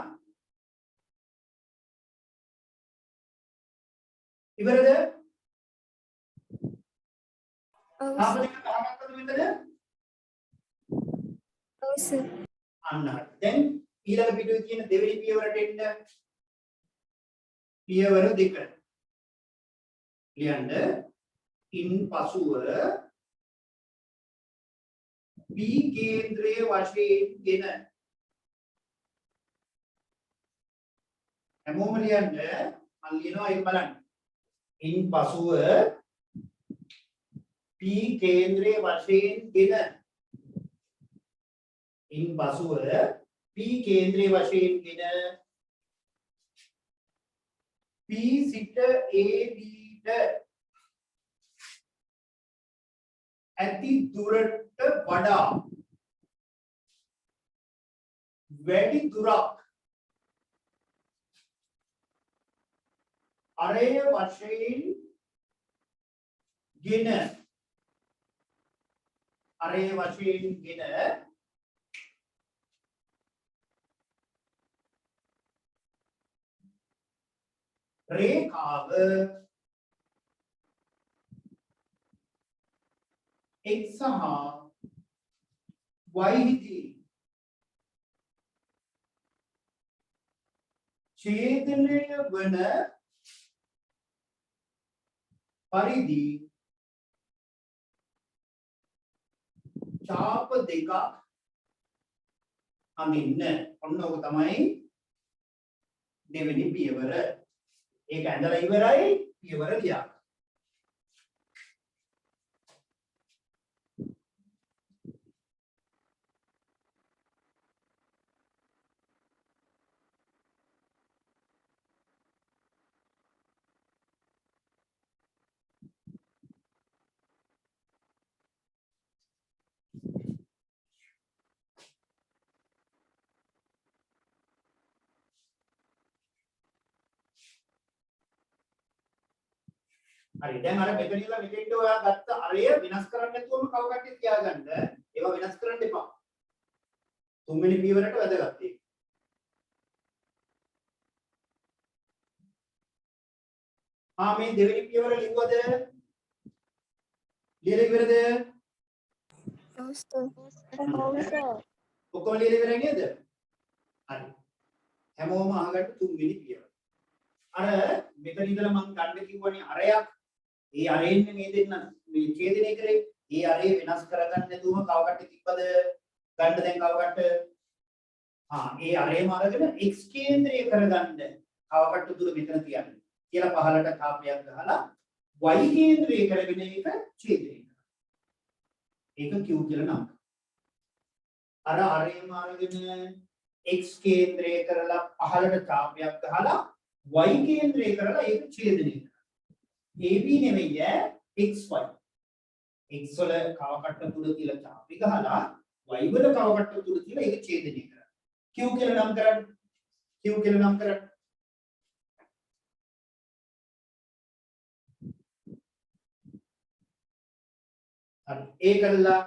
ඉවරද? ඡාප දෙක ගහගත්තද මෙතන? ඔව් සර්. අන්න හරි. දැන් ඊළඟ පිටුවේ තියෙන දෙවෙනි පියවරට එන්න පියවර දෙක ලියන්න. ඉන් පසුව P කේන්ද්‍රයේ වශයෙන්ගෙන හැමෝම ලියන්න. මම ලියනවා ඒක බලන්න. ඉන් පසුව P කේන්ද්‍රයේ වශයෙන්ගෙන ඉන් පසුව P කේන්ද්‍රයේ වශයෙන්ගෙන P සිට AB ට ඇති දුරට වඩා වැඩි දුරක් අරය වශයෙන් ගෙන රේඛාව x සහ y දී ඡේදනය වන පරිදි ඡාප දෙකක් අඳින්න. ඔන්න ඔක තමයි දෙවෙනි පියවර. ඒක ඇඳලා ඉවරයි පියවර ලියා. හරි දැන් අර මෙතන ඉඳලා මෙතෙන්ට ඔයා ගත්ත අරය වෙනස් කරන්න නැතුවම කව කට්ටිය තියාගන්න. ඒවා වෙනස් කරන්න එපා. තුන්වෙනි පියවරට වැදගත් ඒක. මේ දෙවෙනි පියවර ලිව්වද? ලියලා ඉවරද? ඔව් සර්. ඔක්කොම ලියලා ඉවරයි නේද? හරි. හැමෝම අහගන්න තුන්වෙනි පියවර. අර මෙතන ඉඳලා මම ගන්න කිව්වනේ අරයක්. ඒ අරෙන්නේ මේ දෙන්න මේ ඡේදනය කරේ. ඒ අරේ වෙනස් කරගන්න නැතුවම කව කට්ටිය තිබ්බද? ගන්න දැන් කව කට්ට. ඒ අරේම අරගෙන x කේන්ද්‍රය කරගන්න කව කට්ට දුර මෙතන තියන්න. කියලා පහලට තාපයක් ගහලා y කේන්ද්‍රය කරගෙන ඒක ඡේදනය කරනවා. ඒක q කියලා නම්. අර අරේම අරගෙන x කේන්ද්‍රය කරලා පහලට තාපයක් ගහලා y කේන්ද්‍රය කරලා ඒක ඡේදනය කරනවා. AB නෙවෙයි XY. X වල කව කට්ට තුල කියලා ඡාපි ගහලා y වල කව කට්ට තුල කියලා ඒක ඡේදනය කරනවා. Q කියලා නම් කරන්න. Q කියලා නම් කරන්න. හරි. ඒ කළා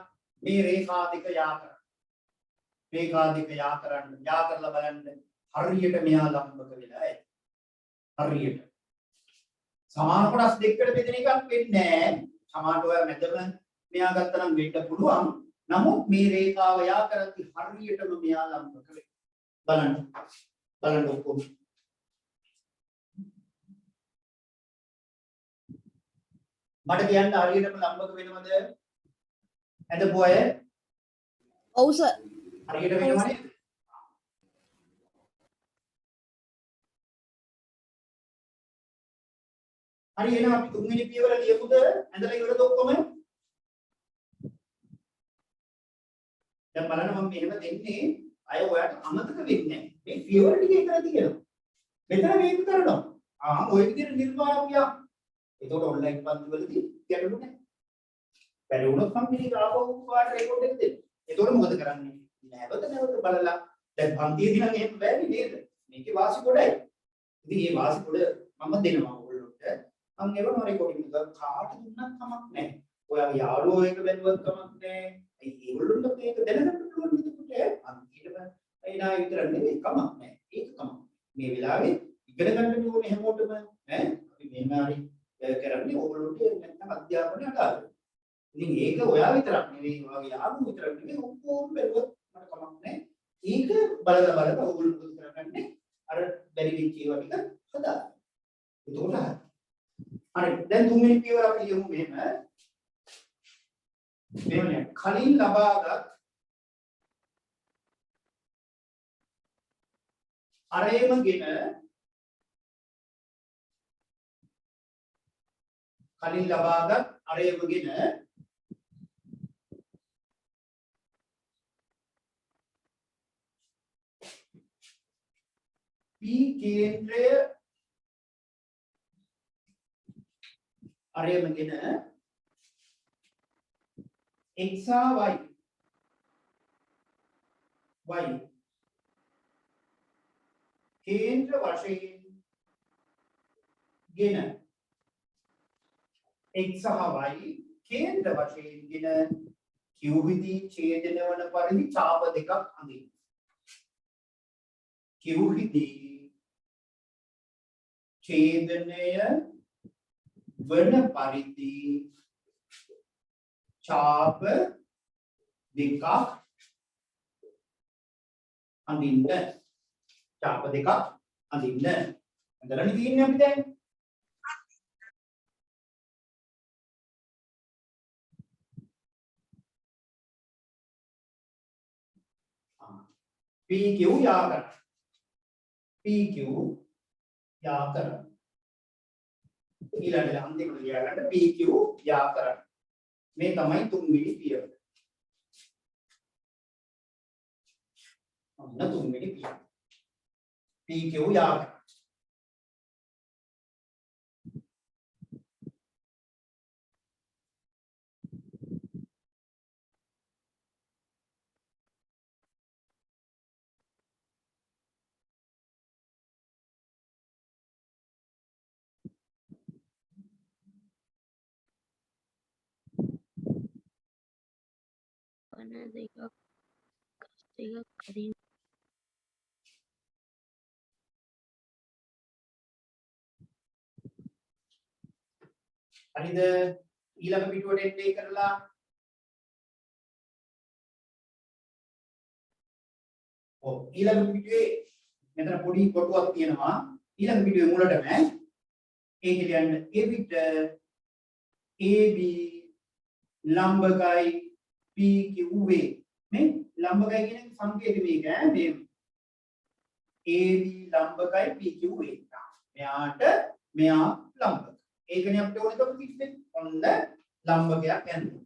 මේ රේඛා දෙක යා කරන්න. රේඛා දෙක යා කරන්න. යා කරලා බලන්න හරියට මෙයා ලම්බක වෙලා ඇති. හරියට. සමාන කොටස් දෙකකට බෙදෙන එකක් වෙන්නේ නැහැ. සමානට ඔය මැදම මෙයා ගත්තා නම් වෙන්න පුළුවන්. නමුත් මේ රේඛාව යා කරද්දි හරියටම මෙයා ලම්බක වෙයි. බලන්න. බලන්න ඔක්කොම. මට කියන්න හරියටම ලම්බක වෙනවද? ඇදපු අය? ඔව් සර්. හරියට වෙනවනේ. හරි එහෙනම් අපි තුන්වෙනි පියවර ලියමුද? ඇඳලා ඉවරද ඔක්කොම? දැන් බලන්න මම මෙහෙම දෙන්නේ අය ඔයාලට අමතක වෙන්නේ නැහැ. මේ පියවර ටික එකලා තියෙනවා. මෙතන මේක කරනවා. ඔය විදිහට නිර්මාණයක්. ඒකට ඔන්ලයින් පන්ති වලදී ගැටලු නැහැ. බැරි වුණොත් මම මේක ආපහු ඔයාලට රෙකෝඩ් එක දෙන්න. ඒකට මොකද කරන්නේ? නැවත බලලා දැන් පන්තියේදී නම් එහෙම බෑනේ නේද? මේකේ වාසි ගොඩයි. ඉතින් මේ වාසි ගොඩ මම දෙනවා ඔයගොල්ලොන්ට. මම ඒවම රෙකෝඩින් එක කාට දුන්නත් කමක් නැහැ. ඔයාගේ යාළුවෝ එක බැලුවත් කමක් නැහැ. ඒගොල්ලොන්ට මේක දැනගන්න පුළුවන් විදිහට අන්තිමට එනා විතර නෙවෙයි කමක් නැහැ. ඒක කමක්. මේ වෙලාවේ ඉගෙන ගන්න ඕනේ හැමෝටම ඈ අපි මෙහෙම හරි කරන්නේ ඕගොල්ලොන්ට නැත්නම් අධ්‍යාපනය අදාළයි. ඉතින් ඒක ඔයා විතරක් නෙවෙයි ඔයාගේ යාළුවෝ විතරක් නෙවෙයි ඔක්කොම බැලුවත් මට කමක් නැහැ. ඒක බලලා ඕගොල්ලෝ මොකද කරන්නේ? අර බැරි වෙච්ච ඒවා ටික හදාගන්න. එතකොට හරි. දැන් තුන්වෙනි පියවර අපි ලියමු මෙහෙම. මෙහෙම කලින් ලබාගත් අරේමගෙන P කේන්ද්‍රය අරේමගෙන x සහ y කේන්ද්‍ර වශයෙන් ගෙන x සහ y කේන්ද්‍ර වශයෙන් ගෙන q විදී ඡේදන වන පරිදි ඡාප දෙකක් අඳින්න. q විදී ඡේදනය වන පරිදි ඡාප දෙකක් අඳින්න. ඡාප දෙකක් අඳින්න. අඳලා තියෙන්නේ අපි දැන්. PQ යා කරන්න. PQ යා කරන්න. ඊළඟට අන්තිමට ලියා ගන්න PQ යා කරන්න. මේ තමයි තුන්වෙනි පියවර. ඔන්න තුන්වෙනි පියවර. PQ යා කරන්න. හරිද? ඊළඟ පිටුවට එන්නේ කරලා ඔව් ඊළඟ පිටුවේ මෙතන පොඩි කොටුවක් තියෙනවා. ඊළඟ පිටුවේ මුලටම ඒක කියන්නේ එවිට AB ලම්බකයි PQ වේ. මේ ලම්බකයි කියන සංකේතය මේක ඈ මේ AB ලම්බකයි PQ වේ. මෙයාට මෙයා ලම්බක. ඒකනේ අපිට ඕනේ කරපු කිව්වේ. ඔන්න ලම්බකයක් යන්නේ.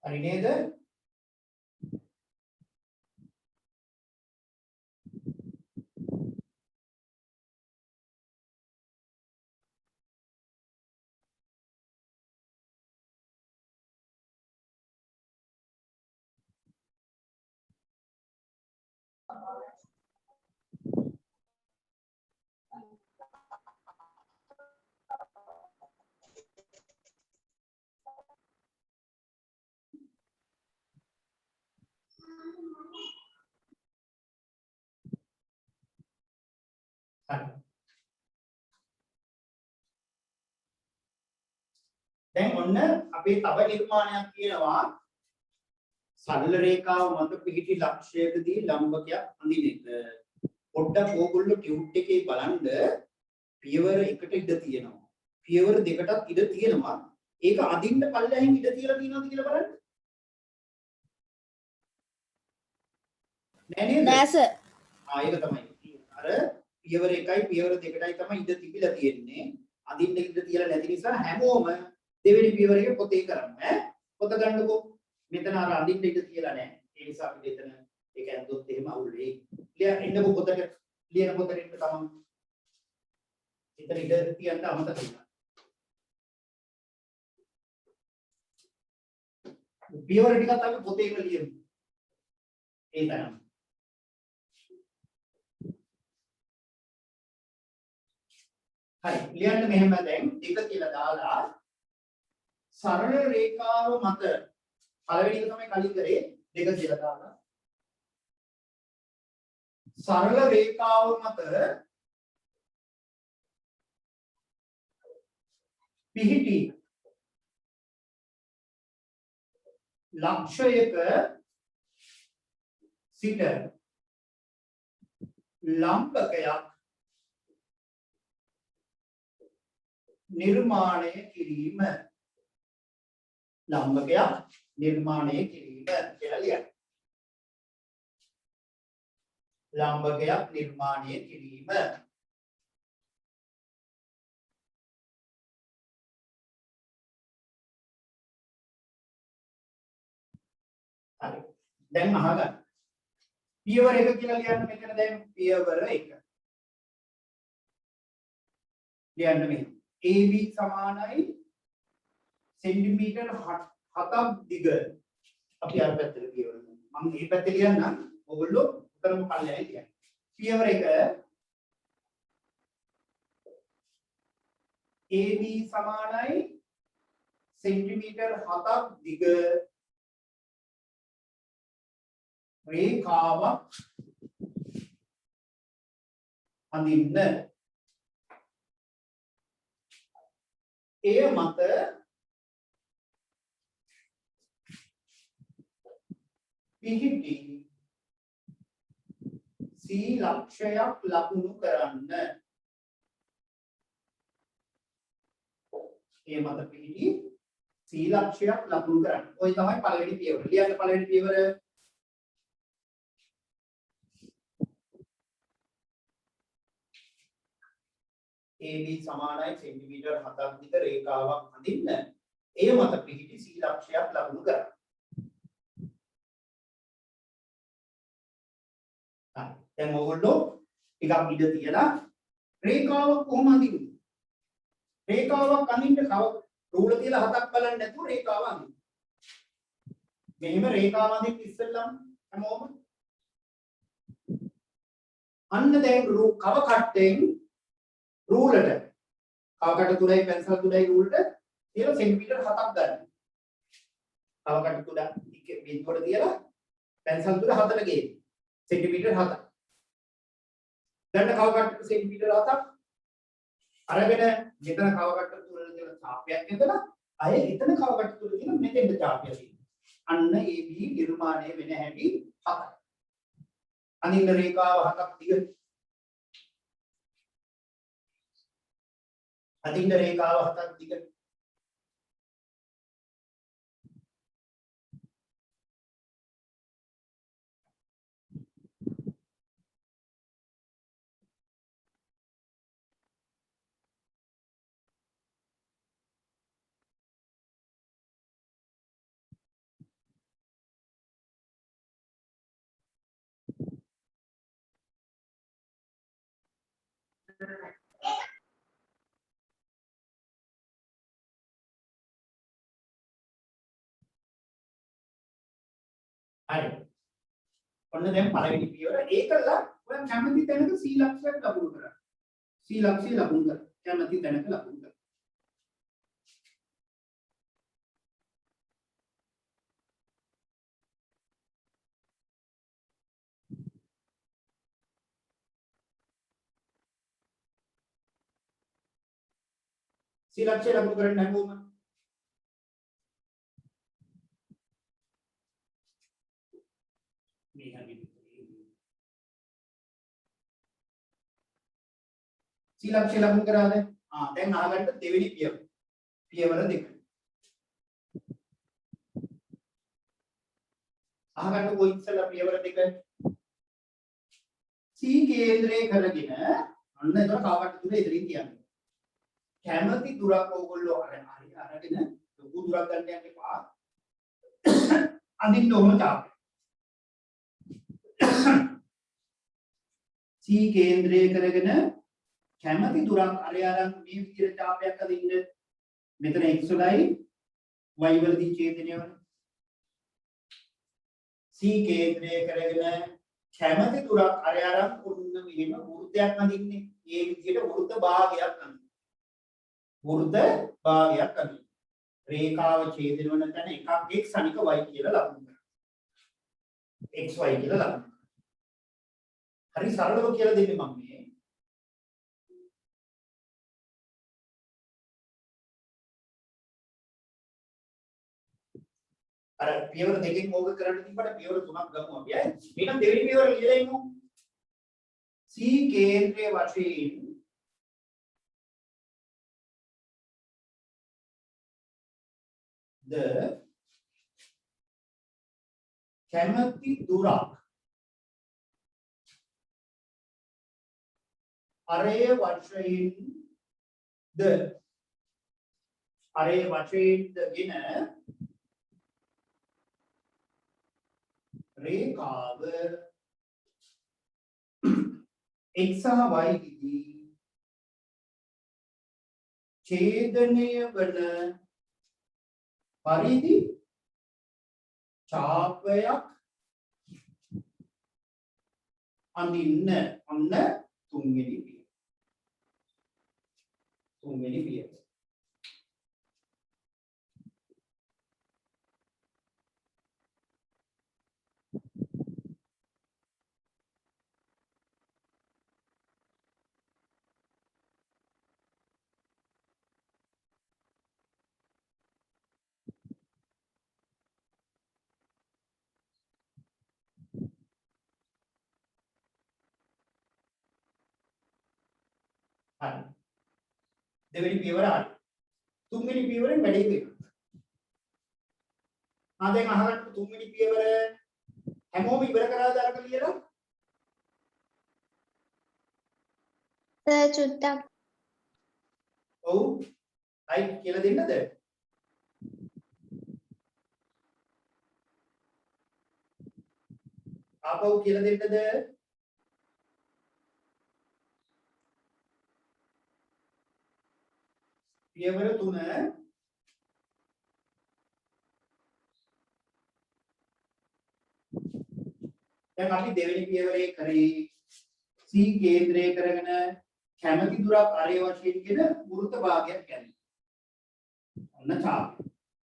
හරි නේද? හරි. දැන් ඔන්න අපේ තව නිර්මාණයක් තියෙනවා සරල රේඛාව මත පිහිටි ලක්ෂයකදී ලම්බකයක් අඳින එක. පොඩ්ඩක් ඕගොල්ලෝ ටියුට් එකේ බලන්න පියවර එකට ඉඩ තියෙනවා. පියවර දෙකටත් ඉඩ තියෙනවා. ඒක අදින්න පල්ලෙහින් ඉඩ තියලා තියෙනවද කියලා බලන්න. නෑ නේද? නෑ සර්. ඒක තමයි. අර පියවර එකයි පියවර දෙකටයි තමයි ඉඩ තිබිලා තියෙන්නේ. අදින්න ඉඩ තියලා නැති නිසා හැමෝම දෙවෙනි පියවර එකේ පොතේ කරන්න ඈ. පොත ගන්නකෝ. මෙතන අර අදින්න ඉඩ තියලා නැහැ. ඒ නිසා අපි දෙතන ඒක ඇද්දොත් එහෙම අවුල් වෙයි. එන්නකෝ පොතට ලියන පොතට එන්න තමන්. එතන ඉඩ තියන්න අමතක වෙනවා. පියවර ටිකත් අපි පොතේම ලියමු. ඒ තරම්. හරි ලියන්න මෙහෙම දැන් දෙක කියලා දාලා සරල රේඛාව මත පළවෙනි එක තමයි කලින් කරේ දෙක කියලා දාලා සරල රේඛාව මත පිහිටි ලක්ෂයක සිට ලම්බකයක් නිර්මාණය කිරීම ලම්බකයක් නිර්මාණය කිරීම කියලා ලියන්න. ලම්බකයක් නිර්මාණය කිරීම. හරි. දැන් අහගන්න. පියවර 1 කියලා ලියන්න මෙතන දැන් පියවර 1. ලියන්න මෙහෙම. AB සමානයි සෙන්ටිමීටර් 7ක් දිග. අපි අර පැත්තට පියවර මම මේ පැත්තේ ලියන්නම්. ඔයගොල්ලෝ උතරම පල්ලෙහායි ලියන්න. පියවර 1 AB සමානයි සෙන්ටිමීටර් 7ක් දිග රේඛාවක් අඳින්න. එය මත පිහිටි C ලක්ෂයක් ලකුණු කරන්න. එය මත පිහිටි C ලක්ෂයක් ලකුණු කරන්න. ඔය තමයි පළවෙනි පියවර. ලියන්න පළවෙනි පියවර AB සමානයි සෙන්ටිමීටර් 7ක් දිග රේඛාවක් අඳින්න. එය මත පිහිටි C ලක්ෂයක් ලකුණු කරන්න. හරි. දැන් ඔයගොල්ලෝ ටිකක් ඉඳ තියලා රේඛාවක් කොහොම අඳින්නේ? රේඛාවක් අඳින්න රූල තියලා 7ක් බලන්න නැතුව රේඛාව අඳින්න. මෙහෙම රේඛාව අඳින්න ඉස්සෙල්ලම හැමෝම අන්න දැන් කව කට්ටෙන් රූලට කවකට තුඩයි පැන්සල් තුඩයි රූලට තියලා සෙන්ටිමීටර් 7ක් ගන්න. කවකට තුඩ බිඳුවට තියලා පැන්සල් තුඩ 4ට ගේන්න. සෙන්ටිමීටර් 7ක්. දැන් කවකට සෙන්ටිමීටර් 7ක් අරගෙන මෙතන කවකට තුඩ තියලා ඡාපයක් ඇදලා අය එතන කවකට තුඩ තියලා මෙතෙන්ට ඡාපයක් තියෙනවා. අන්න AB නිර්මාණය වෙන හැටි 7යි. අනින්න රේඛාව 7ක් දිග අදින්න රේඛාව 7ක් දිග හරි. ඔන්න දැන් පළවෙනි පියවර ඒකලා ඔයා කැමති තැනක C ලක්ෂයක් ලකුණු කරන්න. C ලක්ෂය ලකුණු කරන්න. කැමති තැනක ලකුණු කරන්න. C ලක්ෂය ලකුණු කරන්න හැමෝම. මේ හැටි C ලක්ෂය ලකුණු කරාද? දැන් අහගන්න දෙවෙනි පියවර. පියවර දෙක. අහගන්න කොයි ඉස්සලා පියවර දෙක. C කේන්ද්‍රය කරගෙන අන්න එතකොට කාවට දුර ඉදිරින් තියන්න. කැමති දුරක් ඕගොල්ලෝ අරගෙන ලොකු දුරක් ගන්න යන්න එපා. අඳින්න ඕන තාප. C කේන්ද්‍රය කරගෙන කැමති දුරක් අරය අරන් මේ විදිහට තාපයක් අදින්න. මෙතන x වලයි y වලදී ඡේදනය වන. C කේන්ද්‍රය කරගෙන කැමති දුරක් අරය අරන් ඔන්න මෙහෙම වෘත්තයක් අදින්නේ. මේ විදිහට වෘත්ත භාගයක් අදින්න. වෘත්ත භාගයක් අදින්න. රේඛාව ඡේදන වන තැන එකක් x අනික y කියලා ලකුණු කරනවා. xy කියලා ලකුණු. හරි සරලව කියලා දෙන්නේ මම මේ. අර පියවර දෙකකින් ඕක කරන්න තිබ්බට පියවර තුනක් ගමු අපි අය. එහෙනම් දෙවෙනි පියවර ලියලා ඉමු. C කේන්ද්‍රය වශයෙන් ද කැමති දුරක් අරය වශයෙන් දගෙන රේඛාව x සහ y දිදී ඡේදනය වන පරිදි ඡාපයක් අඳින්න. ඔන්න තුන්වෙනි පියවර. හරි. දෙවෙනි පියවර හරි. තුන්වෙනි පියවරෙන් වැඩි වෙනවා. දැන් අහගන්න තුන්වෙනි පියවර හැමෝම ඉවර කරාද අරක ලියලා? චුට්ටක්. ඔව්. අයි කියලා දෙන්නද? ආපහු කියලා දෙන්නද? පියවර 3 දැන් අපි දෙවෙනි පියවරේ කරේ C කේන්ද්‍රය කරගෙන කැමති දුරක් අරය වශයෙන්ගෙන වෘත්ත භාගයක් ගැනීම. ඔන්න ඡාපය.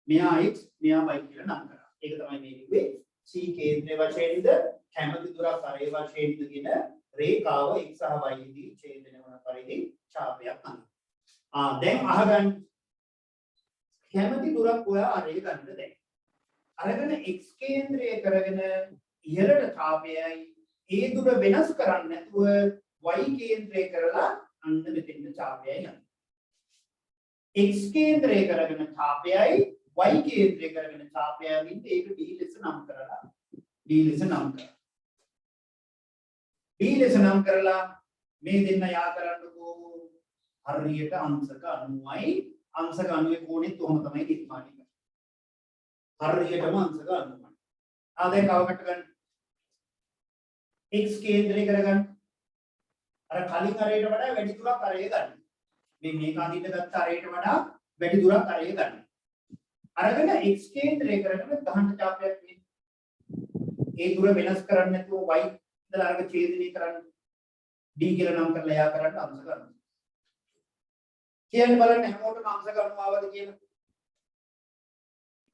මෙහා x මෙහා y කියලා නම් කරා. ඒක තමයි මේ කිව්වේ C කේන්ද්‍රය වශයෙන්ද කැමති දුරක් අරය වශයෙන්ගෙන රේඛාව x සහ y දී ඡේදනය වන පරිදි ඡාපයක් අඳින්න. දැන් අහගන්න කැමති දුරක් ඔයා අරය ගන්න දැන්. අරගෙන x කේන්ද්‍රය කරගෙන ඉහළට ඡාපයයි ඒ දුර වෙනස් කරන්නේ නැතුව y කේන්ද්‍රය කරලා අන්න මෙතෙන් ඡාපයයි යනවා. x කේන්ද්‍රය කරගෙන ඡාපයයි y කේන්ද්‍රය කරගෙන ඡාපයයි ඉන්නේ ඒක d ලෙස නම් කරලා d ලෙස නම් කරලා මේ දෙන්න යා කරන්නකෝ හරියට අංශක 90යි අංශක 90 කෝණෙත් උහම තමයි නිර්මාණය කරන්නේ. හරියටම අංශක 90යි. දැන් කවකට ගන්න x කේන්ද්‍රය කරගන්න. අර කලින් අරයට වඩා වැඩි දුරක් අරය ගන්න. මේක අඳින්න ගත්ත අරයට වඩා වැඩි දුරක් අරය ගන්න. අරගෙන x කේන්ද්‍රය කරගෙන ගහන්න ඡාපයක් මේ. ඒ දුර වෙනස් කරන්නේ නැතුව y ඉඳලා අරක ඡේදනය කරන්න d කියලා නම් කරලා එයා කරන්න අංශ ගන්නවා. කියන්න බලන්න හැමෝටම අංශ ගන්නවා ආවද කියලා.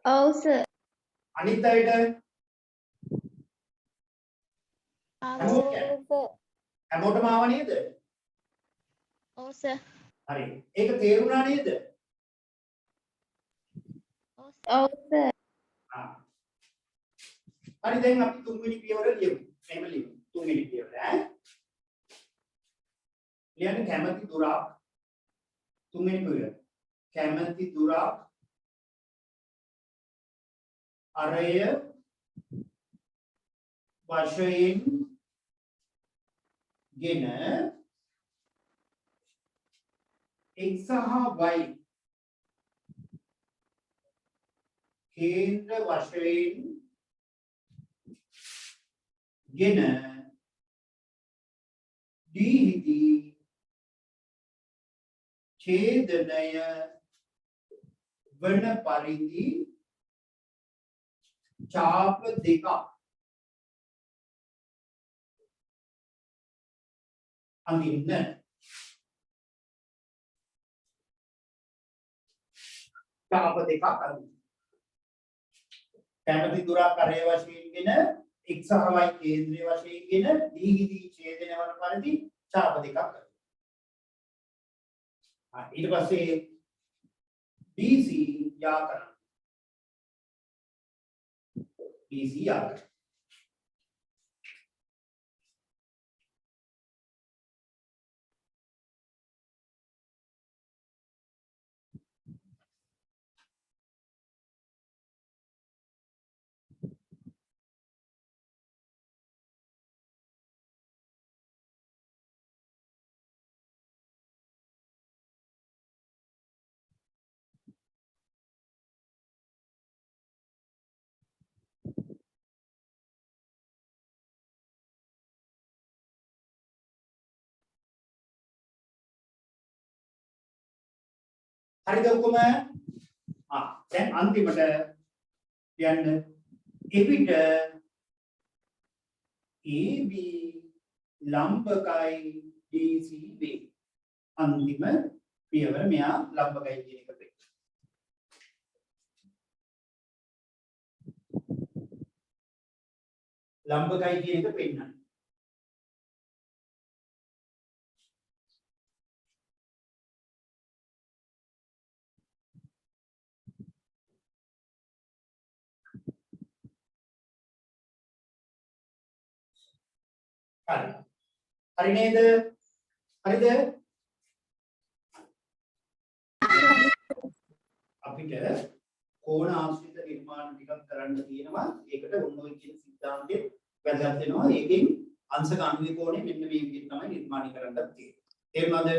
ඔව් සර්. අනිත් අයට හැමෝටම ආව නේද? ඔව් සර්. හරි. ඒක තේරුණා නේද? ඔව් සර්. හරි දැන් අපි තුන්වෙනි පියවර ලියමු. එහෙම ලියමු. තුන්වෙනි පියවර ඈ. ලියන්න කැමැති දුරක් තුන්වෙනි පියවර. කැමැති දුරක් අරය වශයෙන් ගෙන x සහ y කේන්ද්‍ර වශයෙන් ගෙන d හිදී ඡේදනය වන පරිදි ඡාප දෙකක් අඳින්න. ඡාප දෙකක් අඳින්න. කැමැති දුරක් අරය වශයෙන්ගෙන x සහ y කේන්ද්‍රය වශයෙන්ගෙන d හිදී ඡේදනය වන පරිදි ඡාප දෙකක් අඳින්න. ඊට පස්සේ BC යා කරන්න. BC යා කරන්න. හරිද ඔක්කොම? දැන් අන්තිමට කියන්න එපිට AB ලම්බකයි DC වේ. අන්තිම පියවර මෙයා ලම්බකයි කියන එක වෙයි. ලම්බකයි කියන එක පෙන්නන්න. හරි නේද? හරිද? අපිට කෝණ ආශ්‍රිත නිර්මාණ ටිකක් කරන්න තියෙනවා. ඒකට ඔන්න ඔය කියන සිද්ධාන්තය වැදගත් වෙනවා. ඒකෙන් අංශක අණුවේ කෝණය මෙන්න මේ විදිහට තමයි නිර්මාණය කරන්නත් තියෙන්නේ. තේරුණාද?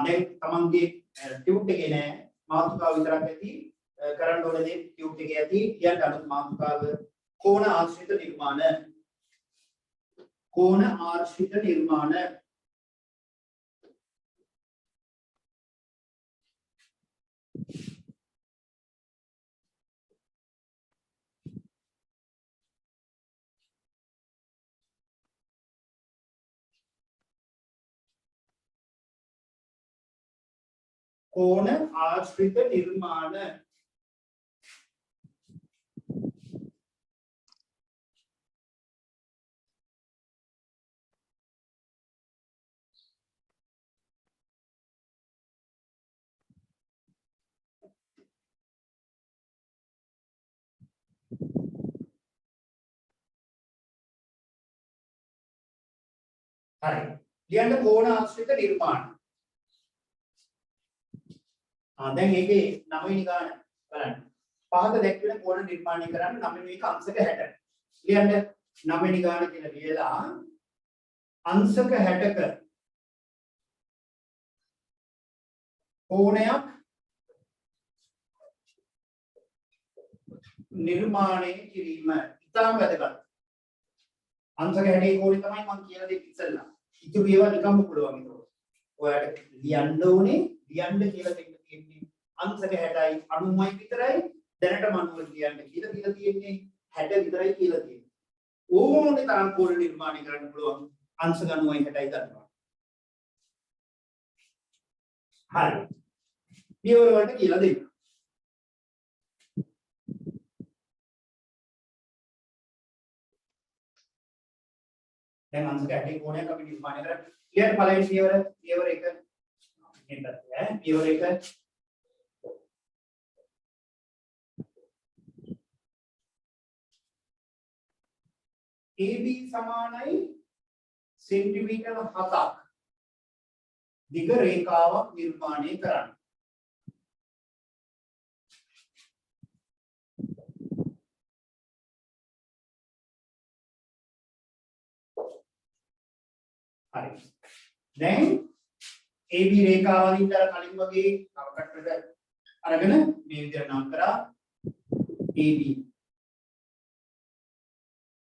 දැන් තමන්ගේ ටියුට් එකේ නෑ මාතෘකාව විතරක් ඇති කරන්න ඕන දේ ටියුට් එකේ ඇති. කියන්න අනුත් මාතෘකාව කෝණ ආශ්‍රිත නිර්මාණ कोण आश्रित निर्माण कोण आश्रित निर्माण හරි ලියන්න කෝණ ආශ්‍රිත නිර්මාණ. දැන් ඒකේ 9 වෙනි ගාන බලන්න. පහත දැක්වෙන කෝණ නිර්මාණය කරන්න 9 වෙනි එක අංශක 60. ලියන්න 9 වෙනි ගාන කියලා ලියලා අංශක 60ක කෝණයක් නිර්මාණය කිරීම ඉතාම වැදගත්. අංශක 60 කෝණේ තමයි මම කියලා දෙක ඉස්සෙල්ලා. ඉතුරු ඒවා නිකම්ම පුළුවන් ඒක. ඔයාලට ලියන්න ඕනේ ලියන්න කියලා දෙන්න තියෙන්නේ අංශක 60යි 90යි විතරයි දැනට මම ලියන්න කියලා තියෙන්නේ 60 විතරයි කියලා තියෙන්නේ. ඕනේ තරම් කෝණ නිර්මාණය කරන්න පුළුවන් අංශ ගණුවයි 60යි ගන්නවා. හරි. පියවර වලට කියලා දෙන්න. දැන් අංශ 60 කෝණයක් අපි නිර්මාණය කරා. ඊට පළවෙනි පියවර 1 මෙතන පියවර 1 AB සමානයි සෙන්ටිමීටර 7ක් දිග රේඛාවක් නිර්මාණය කරන්න. හරි. දැන් AB රේඛාව වලින් අර කලින් වගේ කවකට්ටට අරගෙන මේ විදිහට නම් කරා AB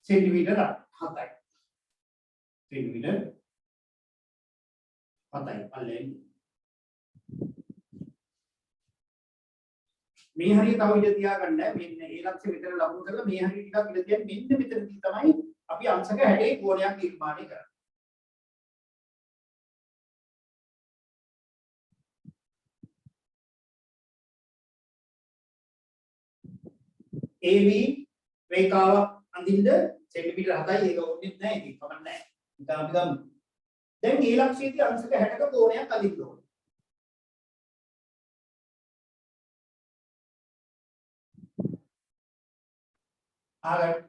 सेंटीमीटर 7යි सेंटीमीटर 7යි පල්ලෙන් මේ හරිය තව ඉඳ තියාගන්න මෙන්න ඒ ලක්ෂ්‍ය විතර ලබු කරලා මේ හරිය ටිකක් ඉඳ තියන්න මෙන්න මෙතනදී තමයි අපි අංශක 60 කෝණයක් නිර්මාණය කරන්නේ. AB රේඛාවක් අඳින්න සෙන්ටිමීටර 7යි ඒක ඕනෙත් නැහැ ඉතින් කමක් නැහැ. ඉතින් අපි ගමු. දැන් මේ ලක්ෂයේදී අංශක 60ක කෝණයක් අඳින්න ඕනේ. ආගන්න.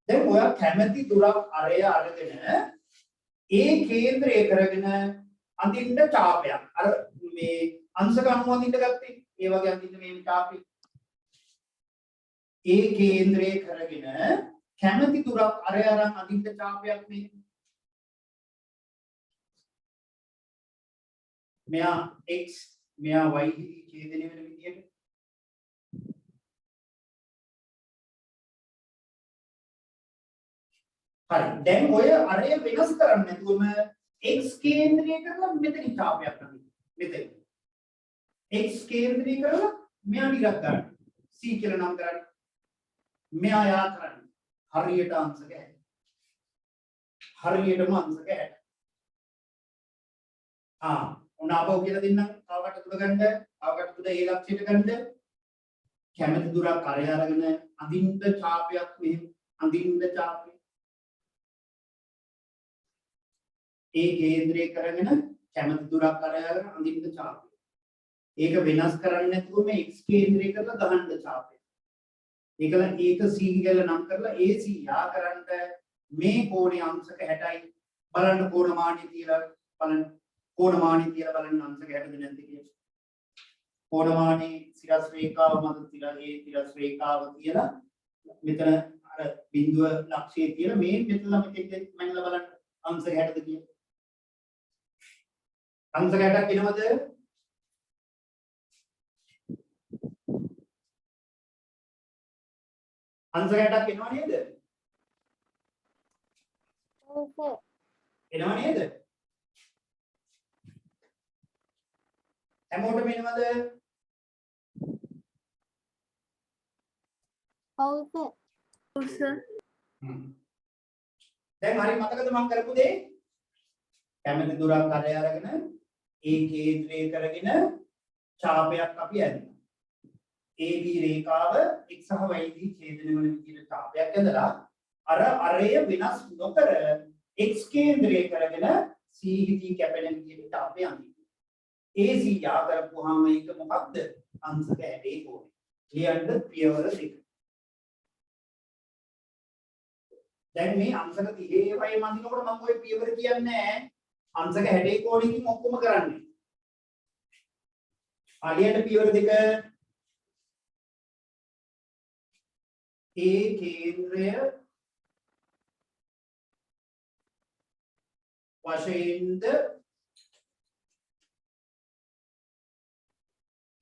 දැන් ඔයා කැමැති දුරක් අරය අරගෙන ඒ කේන්ද්‍රය කරගෙන අඳින්න ඡාපයක්. අර මේ අංශක අණු අඳින්න ගත්තේ. ඒ වගේ අඳින්න මේ ඡාපේ. ඒ කේන්ද්‍රය කරගෙන කැමැති දුරක් අරය අරන් අඳින්න ඡාපයක් මේ. මෙයා x මෙයා y හිදී ඡේදනය වෙන විදියට. හරි. දැන් ඔය අරය වෙනස් කරන්නේ නැතුවම x කේන්ද්‍රය කරලා මෙතන ඡාපයක් අඳින්න. මෙතන. x කේන්ද්‍රය කරලා මෙයා ටිකක් ගන්න. c කියලා නම් කරන්නේ. මෙයා යා කරන්නේ. හරියට අංශක 60. හරියටම අංශක 60. ඔන්න ආපහු කියලා දෙන්නම්. කවකට තුඩ ගන්න. කවකට තුඩ ඒ ලක්ෂයට ගන්න. කැමැති දුරක් අරය අරගෙන අඳින්න ඡාපයක් මෙහෙම අඳින්න ඡාපය. ඒ කේන්ද්‍රය කරගෙන කැමැති දුරක් අරය අරගෙන අඳින්න ඡාපය. ඒක වෙනස් කරන්නේ නැතුව මේ x කේන්ද්‍රය කරලා ගහන්න ඡාපය. ඒකල ඒක c කියලා නම් කරලා AC යා කරන්න මේ කෝණේ අංශක 60යි බලන්න කෝණමානිය තියලා බලන්න කෝණමානිය තියලා බලන්න අංශක 60ද නැද්ද කියලා. කෝණමානිය සිරස් රේඛාව මත තියලා ඒ සිරස් රේඛාව තියලා මෙතන අර බිඳුව ලක්ෂයේ තියලා මේ මෙතන මෙතෙක් මැනලා බලන්න අංශක 60ද කියලා. අංශක 60ක් එනවද? අංශක 60ක් එනවා නේද? ඔව් සර්. එනවා නේද? හැමෝටම එනවද? ඔව් සර්. ඔව් සර්. දැන් හරි මතකද මම කරපු දේ? කැමැති දුරක් අරය අරගෙන ඒ කේන්ද්‍රය කරගෙන ඡාපයක් අපි ඇඳිනවා. AB රේඛාව x සහ y දී ඡේදනය වන විදිහට ඡාපයක් ඇඳලා අර අරය වෙනස් නොකර x කේන්ද්‍රය කරගෙන C හිදී කැපෙන විදිහට ඡාපය අඳිනවා. AC යා කරපුවාම ඒක මොකක්ද? අංශක 60 කෝණය. ලියන්න පියවර 2. දැන් මේ අංශක 30 වයි මන්දිනකොට මම ඔය පියවර කියන්නේ නැහැ. අංශක 60 කෝණයකින් ඔක්කොම කරන්නේ. අලියට පියවර 2 ඒ කේන්ද්‍රය වශයෙන්ද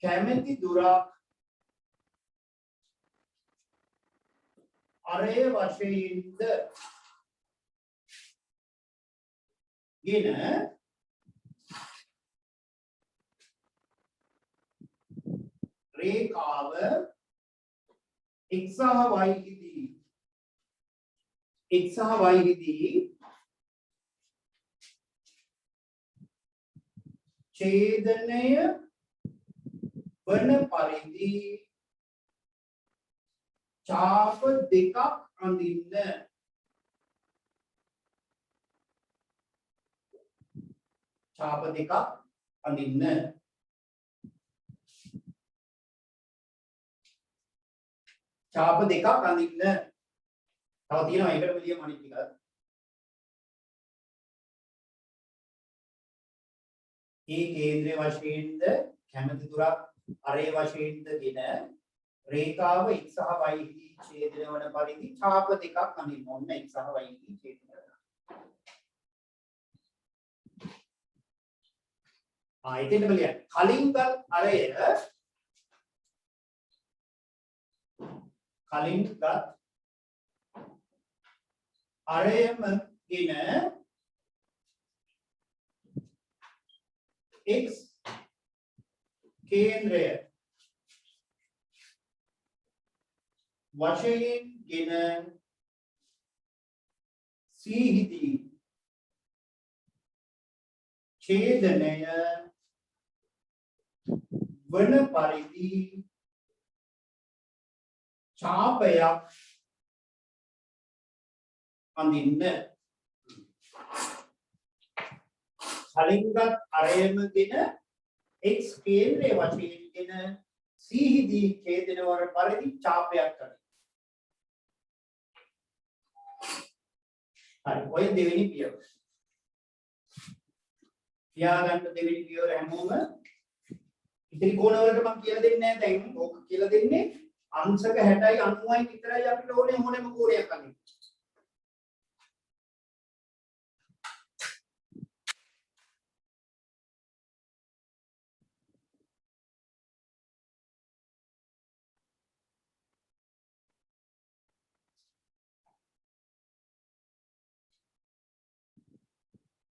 කැමැති දුරක් අරය වශයෙන්ද ගෙන රේඛාව x සහ y හිදී x සහ y හිදී ඡේදනය වන පරිදි ඡාප දෙකක් අඳින්න. ඡාප දෙකක් අඳින්න. ඡාප දෙකක් අඳින්න. තව තියෙනවා ඒකට ලියමු අනිත් ටික. ඒ කේන්ද්‍රය වශයෙන්ද කැමැති දුරක් අරේ වශයෙන්දගෙන රේඛාව x සහ y හිදී ඡේදනය වන පරිදි ඡාප දෙකක් අඳින්න. ඔන්න x සහ y හිදී ඡේදනය කරනවා. එතෙන්ට බලන්න. කලින්ගත් අරයම ගෙන x කේන්ද්‍රය වශයෙන් ගෙන c හිදී ඡේදනය වන පරිදි ඡාපයක් අඳින්න. කලින්ගත් අරයමගෙන x කේන්ද්‍රය වශයෙන්ගෙන c හිදී ඡේදනය වන පරිදි ඡාපයක් අඳින්න. හරි ඔය දෙවෙනි පියවර. තියාගන්න දෙවෙනි පියවර හැමෝම ඉතින් කෝණ වලට මම කියලා දෙන්නේ නැහැ දැන්. ඕක කියලා දෙන්නේ අංශක 60යි 90යි විතරයි අපිට ඕනේ ඕනෙම කෝණයක් අඳින්න.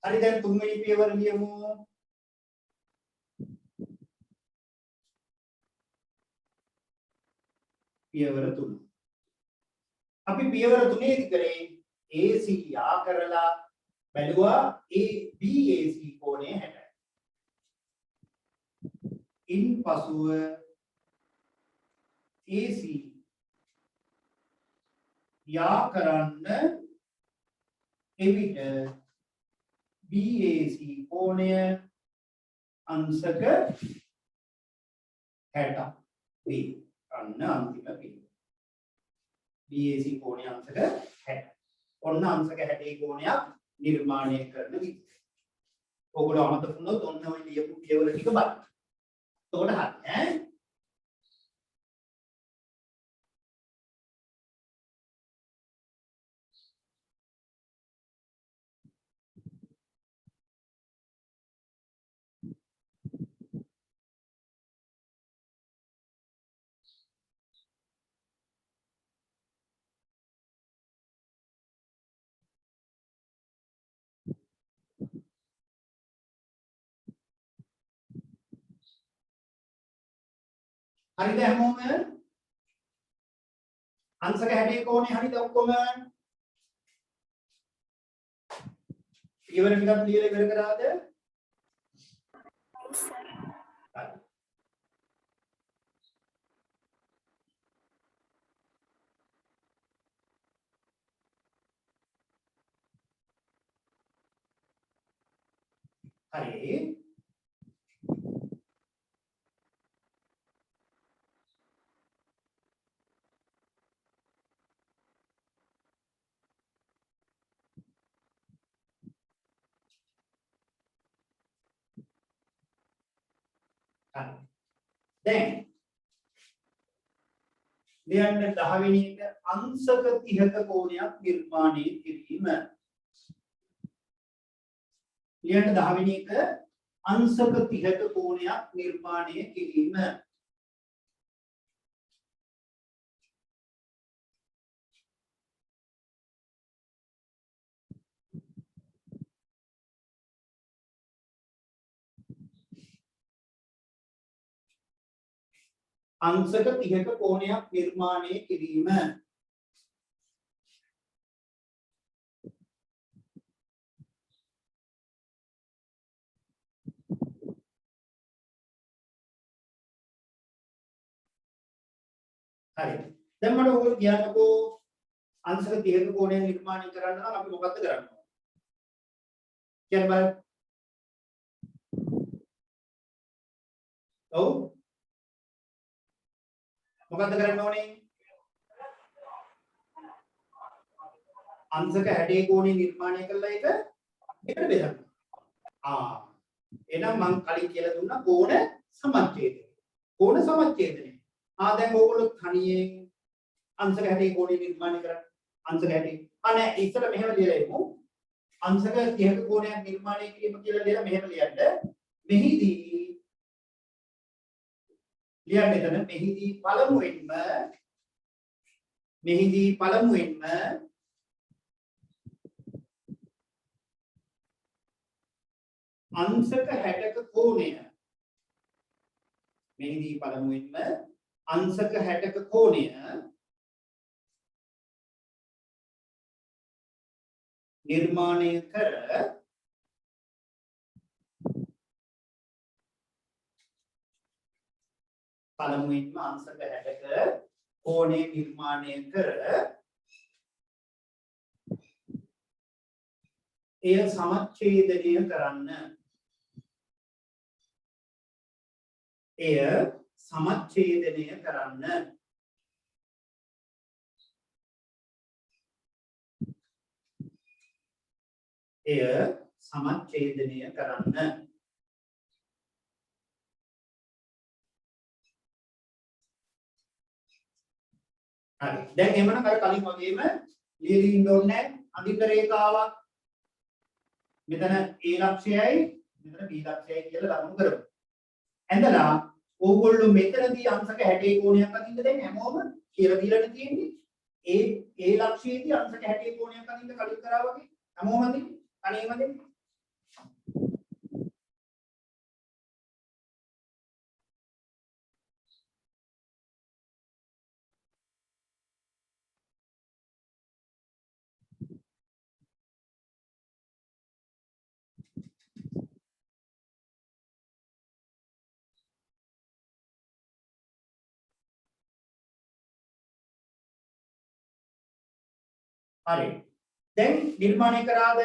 හරි දැන් තුන්වෙනි පියවර ලියමු. පියවර 3. අපි පියවර 3 කරේ AC යා කරලා බැලුවා BAC කෝණය 60යි. ඉන්පසුව AC යා කරන්න එවිට BAC කෝණය අංශක 60 වේ. අන්න අන්තිම පිළිවෙල. BAC කෝණය අංශක 60. ඔන්න අංශක 60 කෝණයක් නිර්මාණය කරන විදිහ. ඔයගොල්ලෝ අමතක වුණොත් ඔන්න ඔය ලියපු පියවර ටික බලන්න. එතකොට හරි ඈ. හරිද හැමෝම? අංශක 60 කෝණේ හරිද ඔක්කොම? ඉවර ටිකක් ලියලා ඉවර කරාද? හරි. දැන් ලියන්න 10 වෙනි එක අංශක 30ක කෝණයක් නිර්මාණය කිරීම. ලියන්න 10 වෙනි එක අංශක 30ක කෝණයක් නිර්මාණය කිරීම. අංශක 30ක කෝණයක් නිර්මාණය කිරීම. හරි. දැන් මට ඕක කියන්නකෝ අංශක 30ක කෝණය නිර්මාණය කරන්න නම් අපි මොකක්ද කරන්න ඕනේ? කියන්න බලන්න. ඔව්. මොකක්ද කරන්න ඕනේ? අංශක 60 කෝණය නිර්මාණය කළා එක එකට බෙදන්න. එහෙනම් මම කලින් කියලා දුන්නා කෝණ සමච්ඡේදය. කෝණ සමච්ඡේදනය. දැන් ඕගොල්ලෝ තනියෙන් අංශක 60 කෝණය නිර්මාණය කරන්න. අංශක 60. නෑ ඉස්සර මෙහෙම ලියලා ඉමු. අංශක 30ක කෝණයක් නිර්මාණය කිරීම කියලා ලියලා මෙහෙම ලියන්න. මෙහිදී ලියන්න එතන මෙහිදී පළමුවෙන්ම අංශක 60ක කෝණය මෙහිදී පළමුවෙන්ම අංශක 60ක කෝණය නිර්මාණය කර පළමුවෙන්ම අංශක 60ක කෝණය නිර්මාණය කර එය සමච්ඡේදනය කරන්න. එය සමච්ඡේදනය කරන්න. එය සමච්ඡේදනය කරන්න. හරි. දැන් එමනම් අර කලින් වගේම ලියලා ඉන්න ඕනේ නැහැ. අඳින්න රේඛාවක්. මෙතන A ලක්ෂයයි මෙතන B ලක්ෂයයි කියලා ලකුණු කරමු. ඇඳලා ඕගොල්ලෝ මෙතනදී අංශක 60 කෝණයක් අඳින්න දැන් හැමෝම කියලා දීලානේ තියෙන්නේ. A ලක්ෂයේදී අංශක 60 කෝණයක් අඳින්න කලින් කරා වගේ හැමෝම අඳින්න. අනේම අඳින්න. හරි. දැන් නිර්මාණය කරාද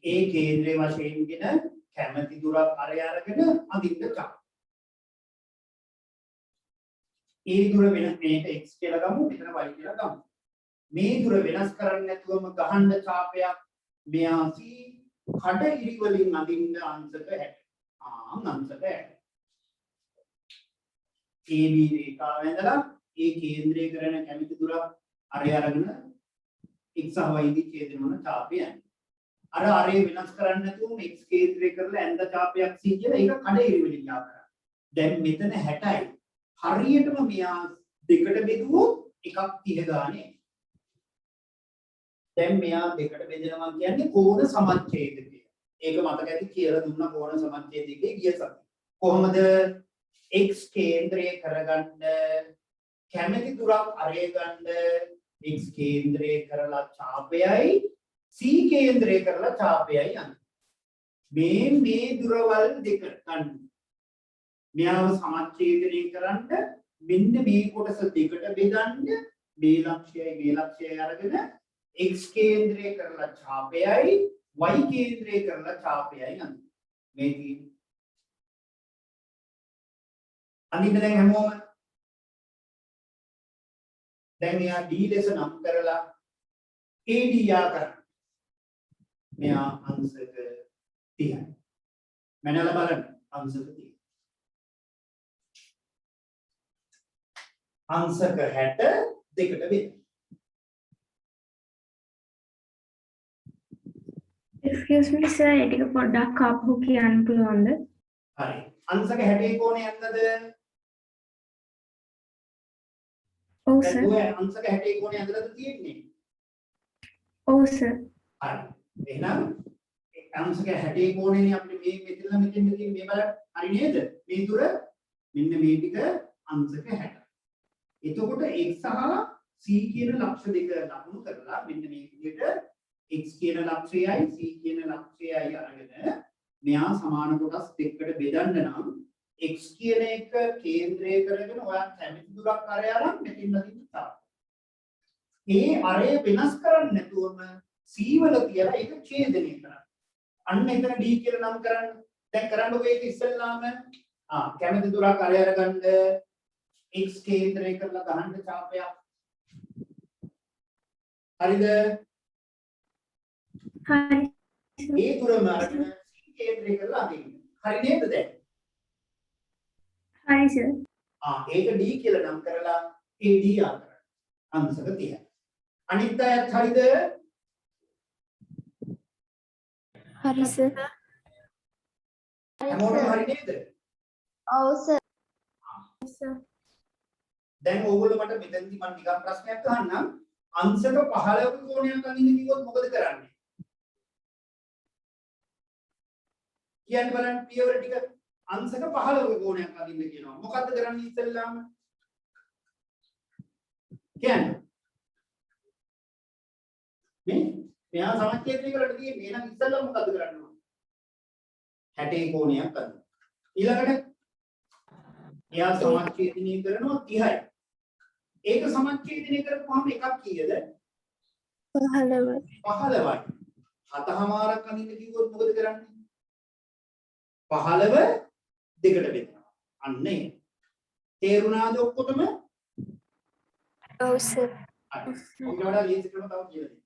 ඒ කේන්ද්‍රයේ වශයෙන්ගෙන කැමැති දුරක් අරගෙන අඳින්න චක්. ඒ දුර වෙන මේක x කියලා ගමු මෙතන y කියලා ගමු. මේ දුර වෙනස් කරන්නේ නැතුවම ගහන්න ඡාපයක් මෙයා C කඩ ඉරි වලින් අඳින්න අංශක 60. අංශක 60. AB රේඛාව ඇඳලා ඒ කේන්ද්‍රය කරන කැමැති දුරක් අරගෙන x සහ y දී ඡේදන වන ඡාපය. අරේ වෙනස් කරන්නේ නැතුවම x කේන්ද්‍රය කරලා ඇඳ ඡාපයක් C කියලා ඒක කඩේරි වලින් යා කරා. දැන් මෙතන 60යි. හරියටම මෙයා දෙකට බෙදුවොත් එකක් 30 ගානේ. දැන් මෙයා දෙකට බෙදනවා කියන්නේ කෝණ සමච්ඡේදකය. ඒක මතක ඇති කියලා දුන්න කෝණ සමච්ඡේදකයේ ගිය සති. කොහොමද x කේන්ද්‍රය කරගන්න කැමැති දුරක් අරේ ගන්න x කේන්ද්‍රය කරලා ඡාපයයි C කේන්ද්‍රය කරලා ඡාපයයි යන්නේ. මේ දුරවල් දෙක ගන්න. මෙයාව සමච්ඡේදනය කරන්න මෙන්න මේ කොටස දෙකට බෙදන්න මේ ලක්ෂයයි අරගෙන x කේන්ද්‍රය කරලා ඡාපයයි y කේන්ද්‍රය කරලා ඡාපයයි යන්නේ. මේ තියෙන්නේ. අනිත් දැන් හැමෝම දැන් මෙයා D ලෙස නම් කරලා AD යා කරා. මෙයා අංශක 30යි. මනලා බලන්න අංශක 30. අංශක 60 දෙකට බෙද. Excuse me sir, ඒක පොඩ්ඩක් ආපහු කියන්න පුළුවන්ද? හරි. අංශක 60 කෝණය යන්නද? ඔව් සර්. දැන් අංශක 60 කෝණය ඇඳලාද තියෙන්නේ? ඔව් සර්. හරි. එහෙනම් අංශක 60 කෝණයනේ අපිට මේ මෙතන තියෙන්නේ මේ බලන්න. හරි නේද? මේ දුර මෙන්න මේ ටික අංශක 60. එතකොට x සහ c කියන ලක්ෂ දෙක ලකුණු කරලා මෙන්න මේ විදිහට x කියන ලක්ෂයයි c කියන ලක්ෂයයි අරගෙන මෙයා සමාන කොටස් දෙකකට බෙදන්න නම් x කියන එක කේන්ද්‍රය කරගෙන ඔයා කැමති දුරක් අරය අරන් මෙතන නදින්න තාම. ඒ අරය වෙනස් කරන්නේ නැතුවම c වල තියලා ඒක ඡේදනය කරන්න. අන්න එතන d කියලා නම් කරන්න. දැන් කරන්නකො ඒක ඉස්සෙල්ලාම කැමති දුරක් අරය අරගන්න x කේන්ද්‍රය කරලා ගහන්න ඡාපයක්. හරිද? හරි. ඒ දුරම අරගෙන c කේන්ද්‍රය කරලා අදින්න. හරි නේද දැන්? හරි සර්. ඒක d කියලා නම් කරලා AD ආකරන්න. අංශක 30. අනිත් අයත් හරිද? හරි සර්. හැමෝටම හරි නේද? ඔව් සර්. සර්. දැන් ඕගොල්ලෝ මට මෙතනදී මම නිකන් ප්‍රශ්නයක් අහන්නම්. අංශක 15ක කෝණයක් අඳින්න කිව්වොත් මොකද කරන්නේ? කියන්න බලන්න පියවර ටික. අංශක 15ක කෝණයක් අඳින්න කියනවා. මොකද්ද කරන්නේ ඉස්සෙල්ලාම? කියන්න. මෙයා සමච්ඡේදනය කරලා තියෙන්නේ. එහෙනම් ඉස්සෙල්ලාම මොකද්ද කරන්න ඕනේ? 60 කෝණයක් අඳින්න. ඊළඟට එයා සමච්ඡේදනය කරනවා 30යි. ඒක සමච්ඡේදනය කරපුවාම එකක් කීයද? 15යි. 15යි. 7මාරක් අඳින්න කිව්වොත් මොකද කරන්නේ? 15 දෙකට බෙදනවා. අන්න ඒ. තේරුණාද ඔක්කොටම? ඔව් සර්. හරි. ඔය වඩා ලේසි ක්‍රම තව කියලා දෙන්න.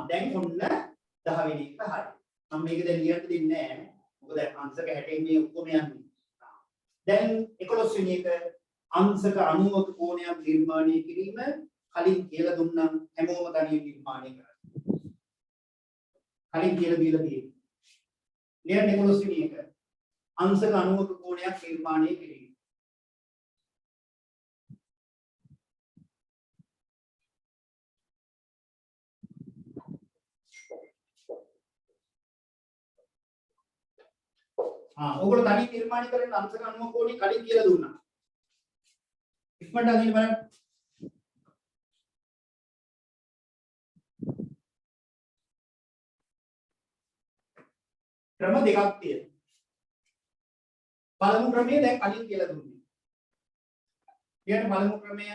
දැන් ඔන්න 10 වෙනි එක හරි. මම මේක දැන් ලියන්න දෙන්නේ නැහැ. මොකද අංශක 60න් මේ ඔක්කොම යන්නේ. දැන් 11 වෙනි එක අංශක 90ක කෝණයක් නිර්මාණය කිරීම කලින් කියලා දුන්නම් හැමෝම තනියෙන් නිර්මාණය කරන්න. කලින් කියලා දීලා තියෙනවා. ලියන්න 11 වෙනි එක අංශක 90ක කෝණයක් නිර්මාණය කිරීම. ඔයගොල්ලෝ තනියෙන් නිර්මාණය කරන අංශක 90 කෝණේ කලින් කියලා දුන්නා. ඉක්මනට අදින්න බලන්න. ක්‍රම දෙකක් තියෙනවා. පළමු ක්‍රමය දැන් කලින් කියලා දුන්නේ. ඊට පළමු ක්‍රමය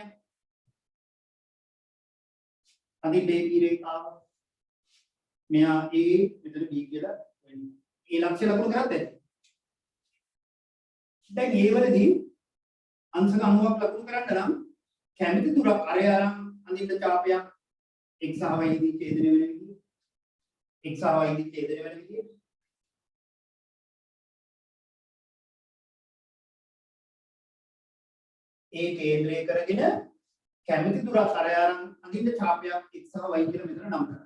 අදින් බේබී රේඛාව. මෙයා A මෙතන B කියලා වෙන්නේ. ඒ ලක්ෂ්‍ය ලකුණු කරද්ද? දැන් ඒ වලදී අංශක 90ක් ලකුණු කරන්න නම් කැමති දුරක් අරය අරන් අඳින්න ඡාපයක් x සහ y දී ඡේදනය වෙන විදිහ x සහ y දී ඡේදනය වෙන විදිහ ඒ කේන්ද්‍රය කරගෙන කැමති දුරක් අරය අරන් අඳින්න ඡාපයක් x සහ y කියලා මෙතන නම් කරන්න.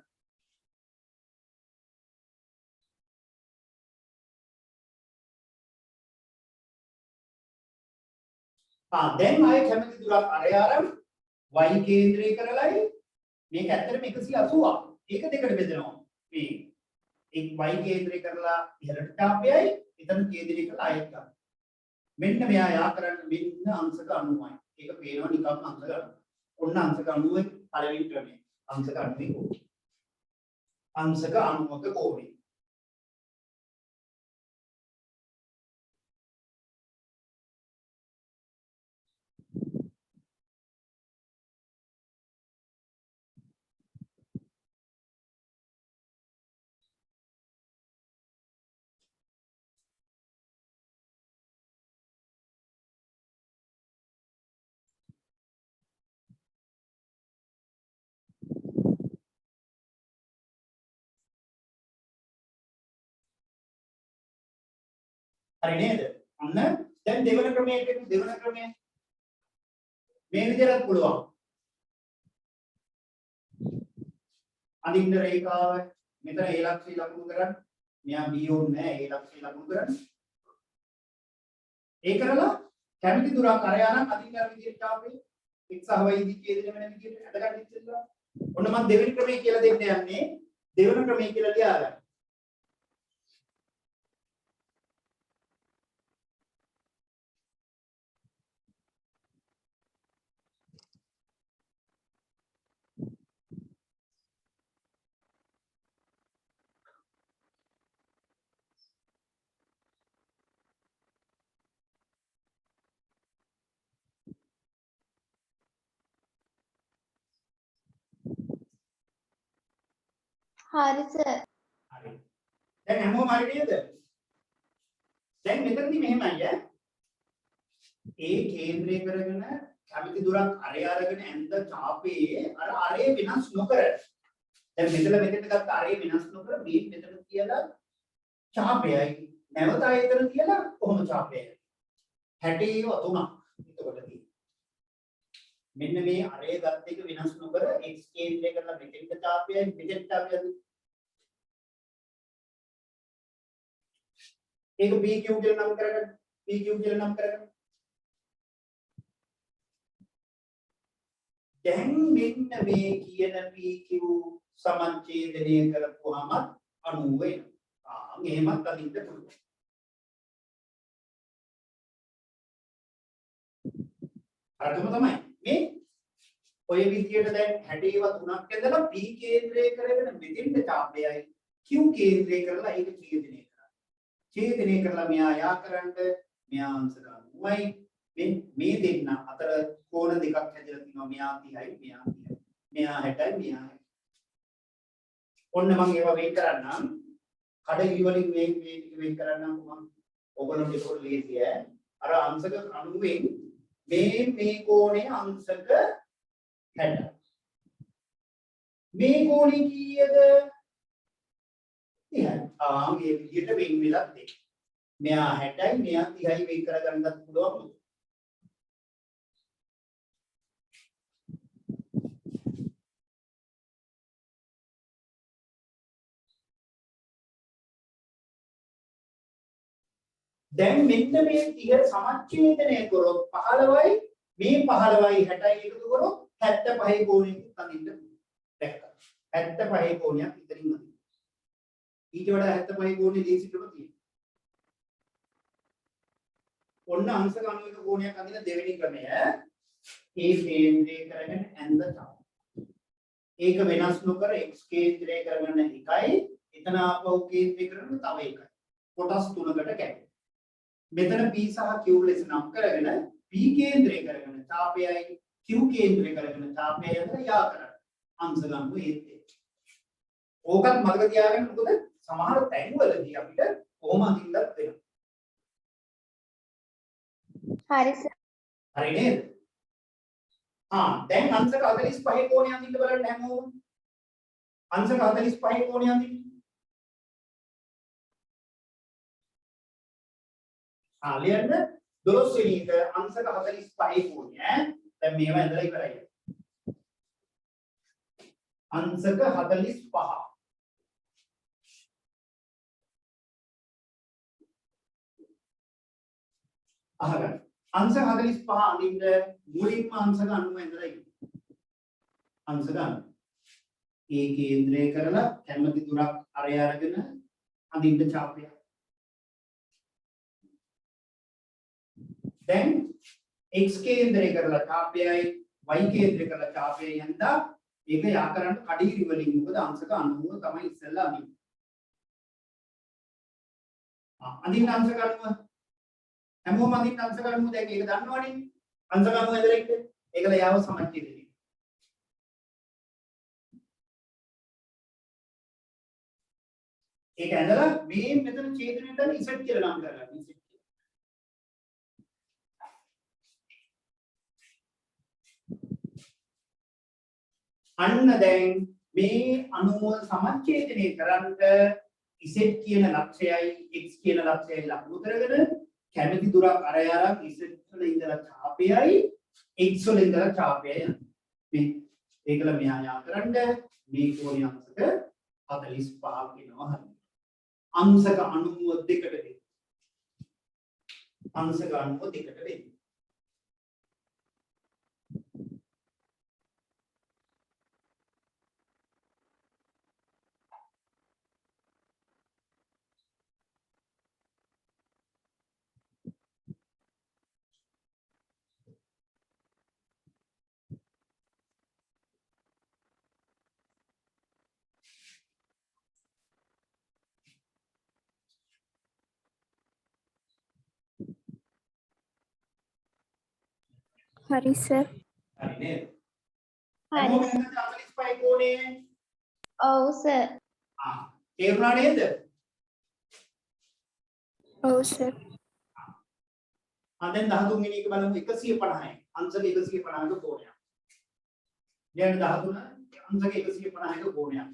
දැන් ආයේ කැමති දුරක් අරය අරන් y කේන්ද්‍රය කරලායි මේක ඇත්තටම 180ක්. ඒක දෙකට බෙදනවා. මේ y කේන්ද්‍රය කරලා ඉහළට ඡාපයයි එතන කේන්ද්‍රය කරලා ආයෙත් ගන්න. මෙන්න මෙයා යා කරන්න මෙන්න අංශක 90යි. ඒක පේනවා නිකන් අංශක 90. ඔන්න අංශක 90 පළවෙනි ක්‍රමය. අංශක 90 කෝණය. අංශක 90ක කෝණය. හරි නේද? අන්න දැන් දෙවන ක්‍රමයට දෙවන ක්‍රමය මේ විදිහට පුළුවන්. අඳින්න රේඛාව මෙතන A ලක්ෂය ලකුණු කරන්න. මෙයා B ඕනේ නැහැ A ලක්ෂය ලකුණු කරන්න. ඒ කරලා කැමති දුරක් අරය අරන් අඳින්න අර විදිහට ඡාපේ x සහ y දී ඡේදනය වෙන විදිහට අදගන්න ඉස්සෙල්ලා. ඔන්න මම දෙවෙනි ක්‍රමය කියලා දෙන්න යන්නේ. දෙවන ක්‍රමය කියලා ලියා ගන්න. හරි සර්. හරි. දැන් හැමෝම හරි නේද? දැන් මෙතනදී මෙහෙමයි ඈ. ඒ කේන්ද්‍රය කරගෙන කැමති දුරක් අරය අරගෙන ඇඳ ඡාපයේ අර අරය වෙනස් නොකර දැන් මෙතනට ගත්ත අරය වෙනස් නොකර මේ මෙතන කියලා ඡාපයයි නැවත ආයතන කියලා කොහොම ඡාපයයි 60 තුනක් එතකොට මෙන්න මේ අරය ගත්ත එක වෙනස් නොකර x කේන්ද්‍රය කරලා මෙතෙන්ට ඡාපයයි මෙතෙන්ට ඡාපයයි ඒක pq කියලා නම් කරගන්න pq කියලා නම් කරගන්න දැන් මෙන්න මේ කියන PQ සමච්ඡේදනය කරපුවාම 90 වෙනවා. මෙහෙමත් අදින්න පුළුවන්. අරගම තමයි. මේ ඔය විදියට දැන් 60 තුනක් ඇදලා P කේන්ද්‍රය කරගෙන මෙතෙන්ට ඡාපයයි Q කේන්ද්‍රය කරලා ඒක ඡේදනය කරා. ඡේදනය කරලා මෙයා යා කරන්න මෙයා අංශ ගන්නවයි. මේ දෙන්න අතර කෝණ දෙකක් හැදලා තිනවා මෙයා 30යි මෙයා 30යි මෙයා 60යි මෙයා 60යි ඔන්න මම ඒවා වෙන් කරන්නම් කඩගිරි වලින් මේ ටික වෙන් කරන්නම් මම ඔයගොල්ලෝ ඒක ලේසි ඈ අර අංශක 90න් මේ කෝණේ අංශක 60 මේ කෝණේ කීයද 30යි මේ විදිහට වෙන් වෙලා දෙන්න මෙයා 60යි මෙයා 30යි වෙන් කරගන්නත් පුළුවන් දැන් මෙන්න මේ 30 සමච්ඡේදනය කරොත් 15යි මේ 15යි 60යි එකතු කරොත් 75 කෝණයකට අඳින්න දැක්කා 75 කෝණයක් ඉතින් අඳින්න ඊට වඩා 75 කෝණේ දීසිටම තියෙනවා ඔන්න අංශක 91 කෝණයක් අඳින දෙවෙනි ක්‍රමය ඒ කේන්ද්‍රය කරගෙන ඇඳ ඡාප ඒක වෙනස් නොකර x කේන්ද්‍රය කරගෙන එකයි එතන ආපහු කේන්ද්‍රය කරගෙන තව එකයි කොටස් තුනකට කැඩේ මෙතන P සහ Q ලෙස නම් කරගෙන P කේන්ද්‍රය කරගෙන ඡාපයයි Q කේන්ද්‍රය කරගෙන ඡාපයයි අතර යා කරන්න අංශ ගන්න ඒත් ඕකත් මතක තියාගන්න මොකද සමහර තැන්වලදී අපිට කොහොම අඳින්නත් වෙනවා හරි සර්. හරි නේද දැන් අංශක 45 කෝණය අඳින්න බලන්න හැමෝම අංශක 45 කෝණය අඳින්න ලියන්න 12 වෙනි එක අංශක 45 කෝණය දැන් මේවා ඇදලා ඉවරයි අංශක 45 අහගන්න අංශක 45 අඳින්න මුලින්ම අංශක 90 ඇදලා ඉන්න අංශක 90 ඒ කේන්ද්‍රය කරලා කැමති දුරක් අරය අරගෙන අඳින්න ඡාපය දැන් x කේන්ද්‍රය කරලා ඡාපයයි y කේන්ද්‍රය කරලා ඡාපයයි යන්දා ඒක යා කරන්න කඩිරි වලින් මොකද අංශක 90 තමයි ඉස්සෙල්ලා අඳින්නේ අඳින්න අංශක 90 හැමෝම අඳින්න අංශක 90 දැන් ඒක දන්නවනේ අංශක 90 ඇදලා ඉන්න ඒකල යාව සමච්ඡේදනය ඒක ඇදලා මේ මෙතන ඡේදනයට Z කියලා නම් කරලා Z අන්න දැන් මේ අණුව සමච්ඡේදනය කරන්න z කියන ලක්ෂයයි x කියන ලක්ෂයයි ලකුණු කරගෙන කැමති දුරක් අරය අරන් z වල ඉඳලා ඡාපයයි x වල ඉඳලා ඡාපයයි මේ ඒකල මෙහා යා කරන්න මේ කෝණය අංශක 45 වෙනවා හරි අංශක 92 දෙකට වෙයි අංශක 92 වෙයි හරි සර්. හරි නේද? හරි. 45 කෝණේ ඔව් සර්. තේරුණා නේද? ඔව් සර්. දැන් 13 වෙනි එක බලමු 150යි. අංශක 150ක කෝණයක්. දැන් 13 අංශක 150ක කෝණයක්.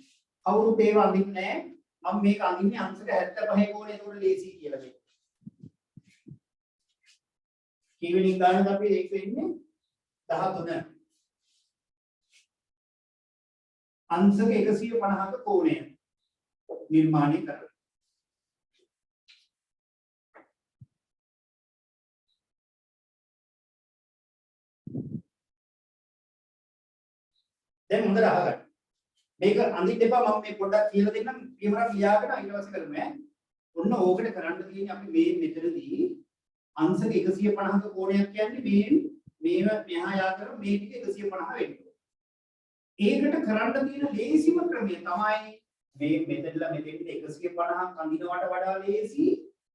කවුරුත් ඒව අඳින්නේ නැහැ. මම මේක අඳින්නේ අංශක 75 කෝණය. ඒකට ලේසි කියලා දෙන්න. කීවෙනි ගානද අපි ඒක වෙන්නේ 13. අංශක 150ක කෝණය නිර්මාණය කරනවා. දැන් හොඳට අහගන්න. මේක අඳින්න එපා මම මේ පොඩ්ඩක් කියලා දෙන්නම්. පියවරක් ලියාගෙන ඊට පස්සේ කරමු ඈ. ඔන්න ඕකට කරන්න තියෙන්නේ අපි මේ මෙතනදී අංශක 150ක කෝණයක් කියන්නේ මේව මෙහා යා කර මේ ටික 150 වෙන්න. ඒකට කරන්න තියෙන ලේසිම ක්‍රමය තමයි මේ මෙතනලා මෙතෙන්ට 150ක් අඳිනවට වඩා ලේසි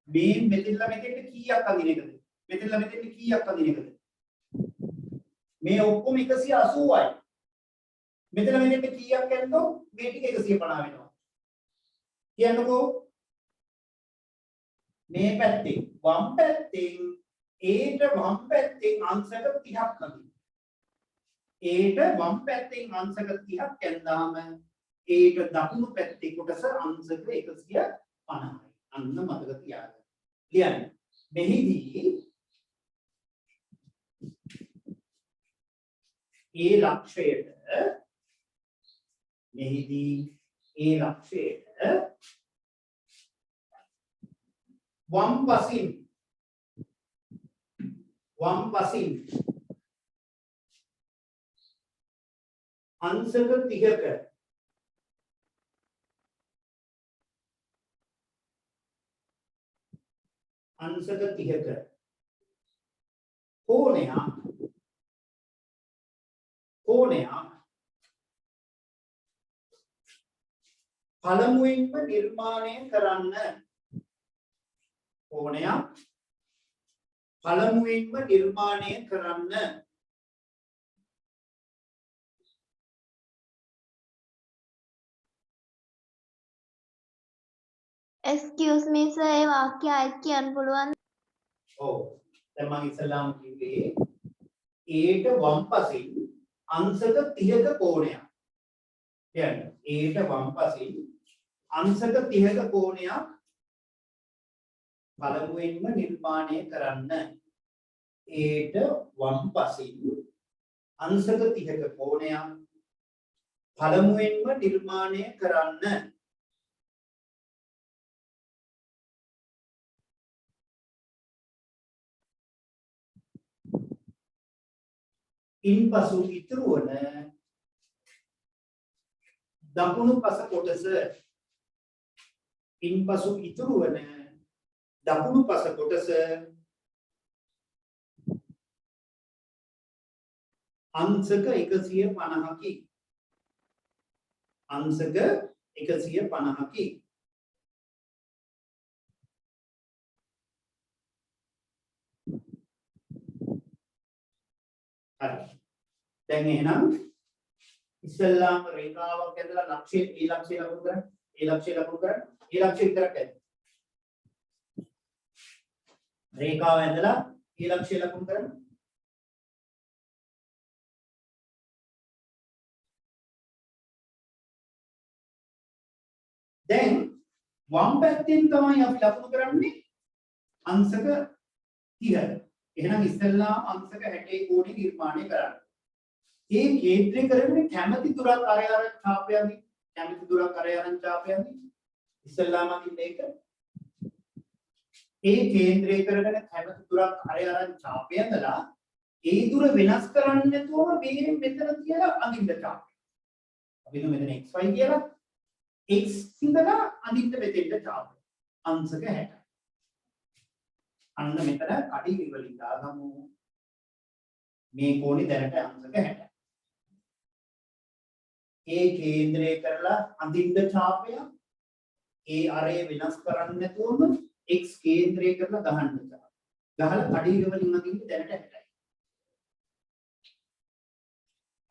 මේ මෙතනලා මෙතෙන්ට කීයක් අඳින එකද? මෙතනලා මෙතෙන්ට කීයක් අඳින එකද? මේ ඔක්කොම 180යි. මෙතන මෙතෙන්ට කීයක් යනද? මේ ටික 150 වෙනවා. කියන්නකෝ මේ පැත්තෙන් වම් පැත්තෙන් ඒට වම් පැත්තෙන් අංශක 30ක් අඳින්න. ඒට වම් පැත්තෙන් අංශක 30ක් යනදාම ඒට දකුණු පැත්තේ කොටස අංශක 150යි. අන්න මතක තියාගන්න. ලියන්න. මෙහිදී ඒ ලක්ෂයට වම් පසින් අංශක 30ක කෝණයක් පළමුවෙන්ම නිර්මාණය කරන්න. Excuse me sir, ඒ වාක්‍ය ආයෙත් කියන්න පුළුවන්? ඔව්. දැන් මම ඉස්සල්ලාම කිව්වේ ඒට වම් පසින් අංශක 30ක කෝණයක්. කියන්නේ ඒට වම් පසින් අංශක 30ක කෝණයක් පළමුවෙන්ම නිර්මාණය කරන්න. ඒට වම් පසින් අංශක 30ක කෝණයක් පළමුවෙන්ම නිර්මාණය කරන්න. ඉන්පසු ඉතුරු වන දකුණු පස කොටස අංශක 150කි. හරි. දැන් එහෙනම් ඉස්සල්ලාම රේඛාවක් ඇදලා ලක්ෂය ලකුණු කරන්න. ඒ ලක්ෂය විතරක් ඇද. රේඛාව ඇදලා ඒ ලක්ෂය ලකුණු කරන්න. දැන් වම් පැත්තෙන් තමයි අපි ලකුණු කරන්නේ අංශක 30. එහෙනම් ඉස්සල්ලාම අංශක 60 කෝණය නිර්මාණය කරන්න. ඒ කේන්ද්‍රය කරන්නේ කැමැති දුරක් අරයරන් ඡාපයන්දී ඉස්සල්ලාම අදින්න ඒක. ඒ කේන්ද්‍රය කරගෙන කැමැති දුරක් අරයරන් ඡාපයන්දලා ඒ දුර වෙනස් කරන්නේ නැතුවම මේ මෙතන තියලා අදින්න ඡාපය. අපි මෙතන xy කියලා x ඉඳලා අදින්න මෙතෙන්ට ඡාපය. අංශක 60. අන්න මෙතන කඩි වලින් දාගමු. මේ කෝණි දැනට අංශක 60. ඒ කේන්ද්‍රය කරලා අඳින්න ඡාපය ඒ අරය වෙනස් කරන්නේ නැතුවම x කේන්ද්‍රය කරලා ගහන්න ඡාපය. ගහලා කඩි වලින් අඳින්න දැනට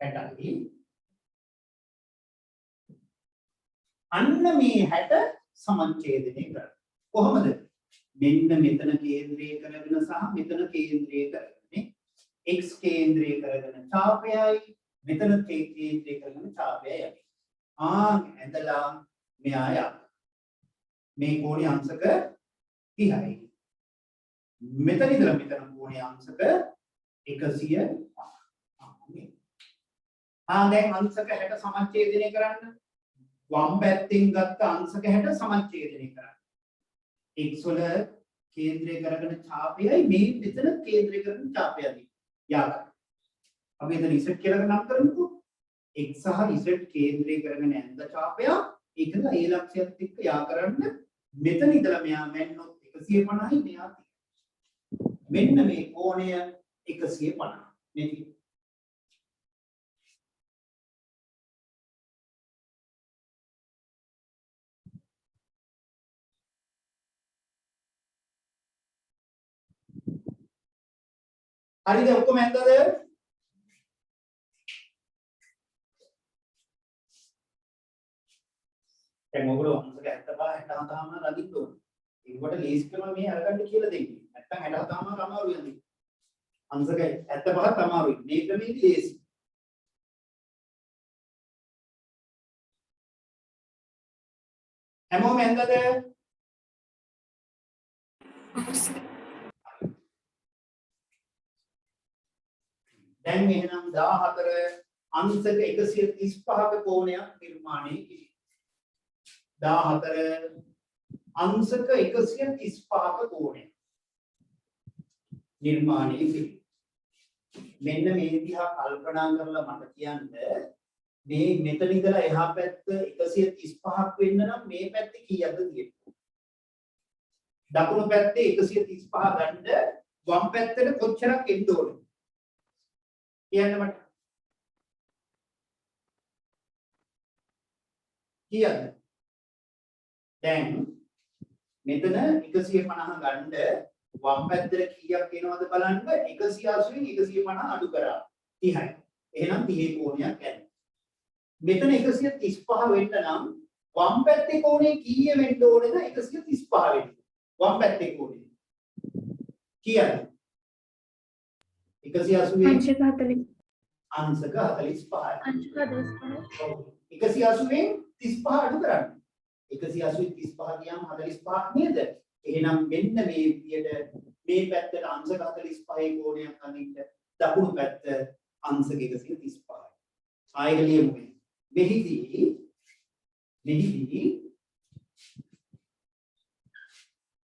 60යි. 60යි. අන්න මේ 60 සමච්ඡේදනය කරන්න. කොහොමද? මෙන්න මෙතන කේන්ද්‍රය කරගෙන සහ මෙතන කේන්ද්‍රය කරගෙන x කේන්ද්‍රය කරගෙන ඡාපයයි මෙතන කේන්ද්‍රය කරගෙන ඡාපයයි යන්නේ. ඇඳලා මෙයා යක්. මේ කෝණයේ අංශක 30යි. මෙතන ඉඳලා මෙතන කෝණයේ අංශක 105. දැන් අංශක 60 සමච්ඡේදනය කරන්න. වම් පැත්තෙන් ගත්ත අංශක 60 සමච්ඡේදනය කරන්න. x වල කේන්ද්‍රය කරගෙන ඡාපයයි මේ මෙතන කේන්ද්‍රය කරගෙන ඡාපයයි. යාක. අපි එතන z කියලා නම් කරමුකෝ. x සහ z කේන්ද්‍රය කරගෙන ඇඳ ඡාපය ඒකද ඒ ලක්ෂයත් එක්ක යා කරන්න. මෙතන ඉඳලා මෙයා මැන්නොත් 150යි මෙයා 30. මෙන්න මේ කෝණය 150. මේ හරිද ඔක්කොම ඇද්දද? දැන් ඔයගොල්ලෝ අංශක 75 67ම රඳින්න ඕනේ. ඒකට ලේසිකම මේ අරගන්න කියලා දෙන්නේ. නැත්තම් 67ම අමාරු යන්නේ. අංශක 75ත් අමාරුයි. මේ ක්‍රමයේදී ලේසි. හැමෝම ඇද්දද? දැන් එහෙනම් 14 අංශක 135ක කෝණයක් නිර්මාණය කිරීම. 14 අංශක 135ක කෝණයක් නිර්මාණය කිරීම. මෙන්න මේ දිහා කල්පනා කරලා මට කියන්න මේ මෙතන ඉඳලා එහා පැත්ත 135ක් වෙන්න නම් මේ පැත්තේ කීයක්ද තියෙන්නේ? දකුණු පැත්තේ 135 ගන්න වම් පැත්තට කොච්චරක් එන්න ඕනේ? කියන්න මට. කියන්න. දැන් මෙතන 150 ගන්න වම් පැත්තට කීයක් එනවද බලන්න. 180න් 150 අඩු කරා 30යි. එහෙනම් 30 කෝණයක් ඇති. මෙතන 135 වෙන්න නම් වම් පැත්තේ කෝණය කීය වෙන්න ඕනේද? 135 වෙන්න. වම් පැත්තේ කෝණය කීයද? 180 අංශක 45යි. अंश का 10 180න් 35 අඩු කරන්න. 180න් 35 ගියාම 45ක් නේද? එහෙනම් මෙන්න මේ විදියට මේ පැත්තට අංශක 45 කෝණයක් අඳින්න දකුණු පැත්ත අංශක 135යි. ආයෙත් ලියමු. මෙහිදී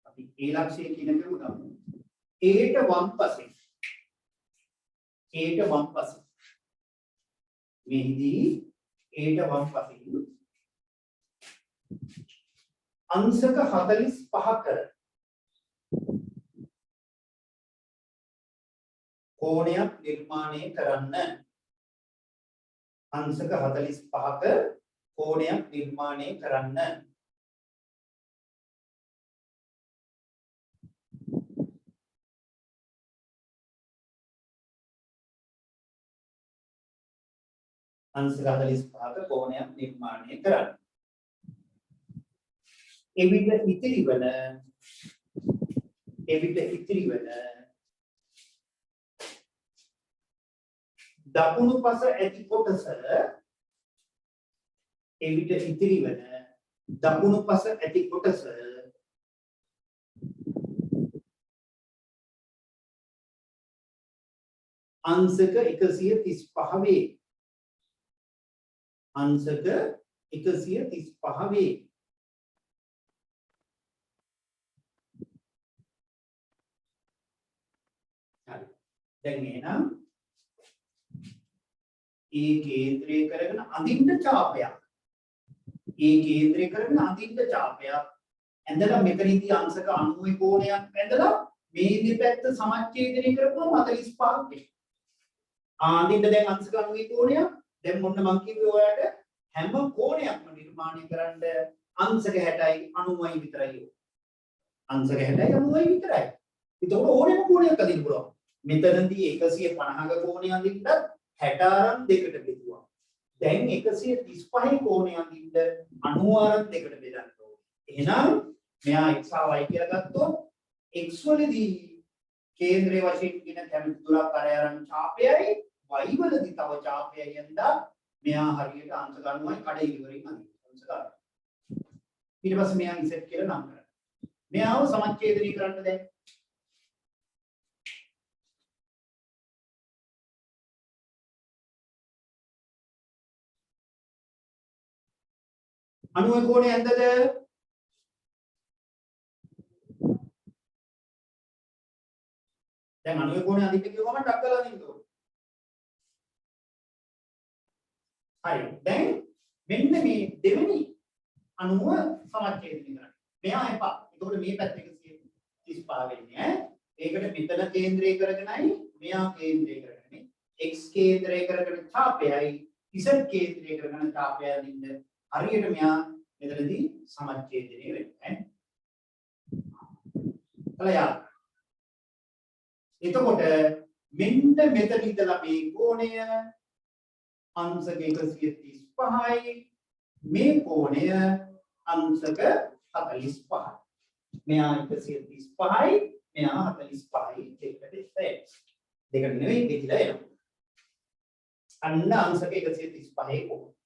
අපි ඒ ලක්ෂය කියන එක උදව්. ඒට වම් පසේ මෙහිදී ඒට වම් පසින් අංශක 45ක කෝණයක් නිර්මාණය කරන්න. අංශක 45ක කෝණයක් නිර්මාණය කරන්න. අංශක 45ක කෝණයක් නිර්මාණය කරන්න. එවිට ඉතිරි වන දකුණු පස ඇති කොටස අංශක 135 වේ. අංශක 135 වේ. හරි. දැන් එහෙනම් ඒ කේන්ද්‍රය කරගෙන අඳින්න ඡාපයක්. ඇඳලා මෙතනදී අංශක 90 කෝණයක් ඇඳලා මේ දෙපැත්ත සමච්ඡේදනය කරපුවම 45ක් වෙනවා. අඳින්න දැන් අංශක 90 කෝණයක්. දැන් මොන්න මං කිව්වේ ඔයාලට හැම කෝණයක්ම නිර්මාණය කරන්න අංශක 60යි 90යි විතරයි. අංශක 60යි 90යි විතරයි. ඒතකොට ඕනෙම කෝණයක් අදින්න පුළුවන්. මෙතනදී 150ක කෝණය අදින්නත් 60 අරන් දෙකට බෙදුවා. දැන් 135 කෝණය අඳින්න 94ත් දෙකට බෙදන්න ඕනේ. එහෙනම් මෙයා x හා y කියලා ගත්තොත් x වලදී කේන්ද්‍රයේ වශයෙන් කියන කැමති තුලක් අරයන් ඡාපයයි y වලදී තව ඡාපයයි යන්දා මෙයා හරියට අංශ ගන්නවයි කඩ ඉවරින් අඳින්න. අංශ ගන්න. ඊට පස්සේ මෙයා z කියලා නම් කරන්න. මෙයාව සමච්ඡේදනය කරන්න දැන්. අනුව කෝණය ඇද්දද? දැන් අනුව කෝණය අදින්න කිව්වම ටක් කරලා අදින්න ඕනේ. හරි. දැන් මෙන්න මේ දෙවෙනි අනුව සමච්ඡේදනය කරන්න. මෙයා එපා. එතකොට මේ පැත්ත 135 වෙන්නේ ඈ. ඒකට මෙතන කේන්ද්‍රය කරගෙනයි මෙයා කේන්ද්‍රය කරගෙන x කේන්ද්‍රය කරගෙන ඡාපයයි z කේන්ද්‍රය කරගෙන ඡාපයයි අදින්න හරියට මෙයා මෙතනදී සමච්ඡේදනය වෙන්නේ. හලයා. එතකොට මෙන්න මෙතන ඉඳලා මේ කෝණය අංශක 135යි මේ කෝණය අංශක 45යි. මෙයා 135යි මෙයා 45යි දෙකට දෙකට නෙවෙයි දෙකලා එනවා. අන්න අංශක 135 කෝණය.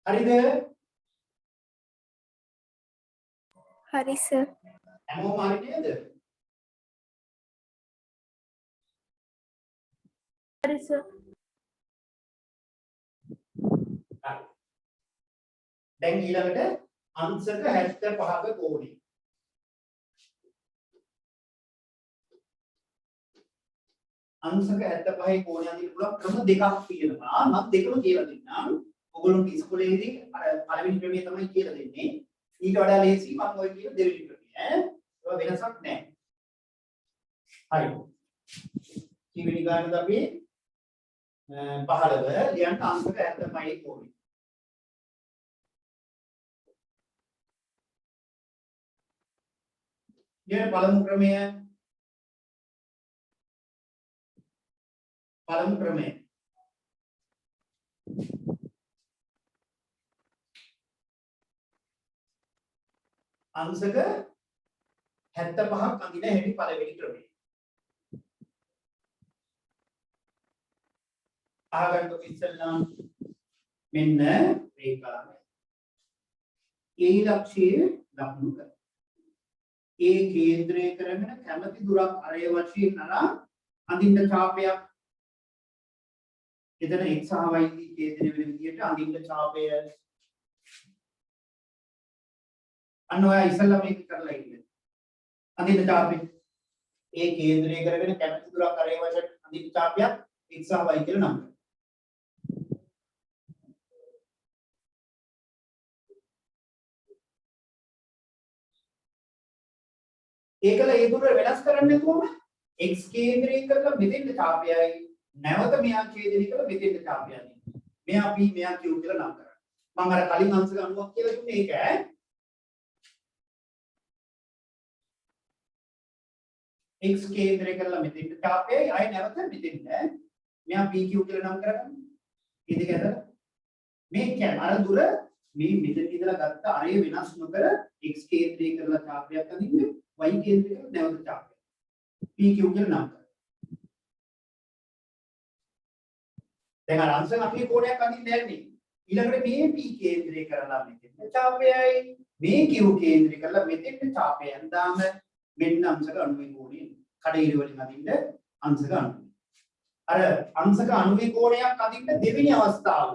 හරිද? හරි සර්. හැමෝම හරි නේද? හරි සර්. හරි. දැන් ඊළඟට අංශක 75ක කෝණය. අංශක 75 කෝණය අදින්න පුළුවන් ක්‍රම දෙකක් තියෙනවා. මම දෙකම කියලා දෙන්නම්. ඔයගොල්ලෝ ඉස්කෝලේදී අර පළවෙනි ක්‍රමය තමයි කියලා දෙන්නේ. ඊට වඩා ලේසි මම ඔය කියන දෙවෙනි ක්‍රමය. ඒක වෙනසක් නැහැ. හරි. කීවෙනි ගානද අපි 15 ලියන්න අංශක 75 කෝණය. ඊට පළමු ක්‍රමය අංශක 75ක් අඳින හැටි පළවෙනි ක්‍රමය. ආගන්තුක ඉස්සෙල්ලාම මෙන්න රේඛාව. ඒ ලක්ෂයේ ලකුණු කර. ඒ කේන්ද්‍රය කරගෙන කැමති දුරක් අරය වශයෙන් අරන් අඳින්න ඡාපයක්. එතන x සහ y දී කේන්ද්‍රය වෙන විදිහට අඳින්න ඡාපය. අන්න ඔය ඉස්සෙල්ලා මේක කරලා ඉන්න. අඳින්න ඡාපය. ඒ කේන්ද්‍රය කරගෙන කැමති දුරක් අරය වශයෙන් අඳින්න ඡාපයක් x සහ y කියලා නම් කරනවා. ඒකල ඒ දුර වෙනස් කරන්නේ කොහොමද? x කේන්ද්‍රය කරලා මෙතෙන්ට ඡාපයයි නැවත මෙයා ඡේදනය කරලා මෙතෙන්ට ඡාපයයි. මෙයා p මෙයා q කියලා නම් කරා. මම අර කලින් අංශක 90ක් කියලා දුන්නේ ඒක ඈ. x කේන්ද්‍රය කරලා මෙතෙන්ට ඡාපයයි ආය නැවත මෙතෙන්ට මෙයා p q කියලා නම් කරගන්න. මේ දෙක අතර මේ කියන්නේ අර දුර මේ මෙතන ඉඳලා ගත්ත අරය වෙනස් නොකර x කේන්ද්‍රය කරලා ඡාපයක් අදින්නේ y කේන්ද්‍රය කරලා නැවත ඡාපයක්. p q කියලා නම් කරා. දැන් අර අංශක අපි කෝණයක් අඳින්න යන්නේ. ඊළඟට මේ p කේන්ද්‍රය කරලා මෙතෙන්ට ඡාපයයි මේ q කේන්ද්‍රය කරලා මෙතෙන්ට ඡාපයන් දාම මෙන්න අංශක 90 කෝණය. කඩිරි වලින් අදින්න අංශක 90. අර අංශක 90 කෝණයක් අදින්න දෙවෙනි අවස්ථාව.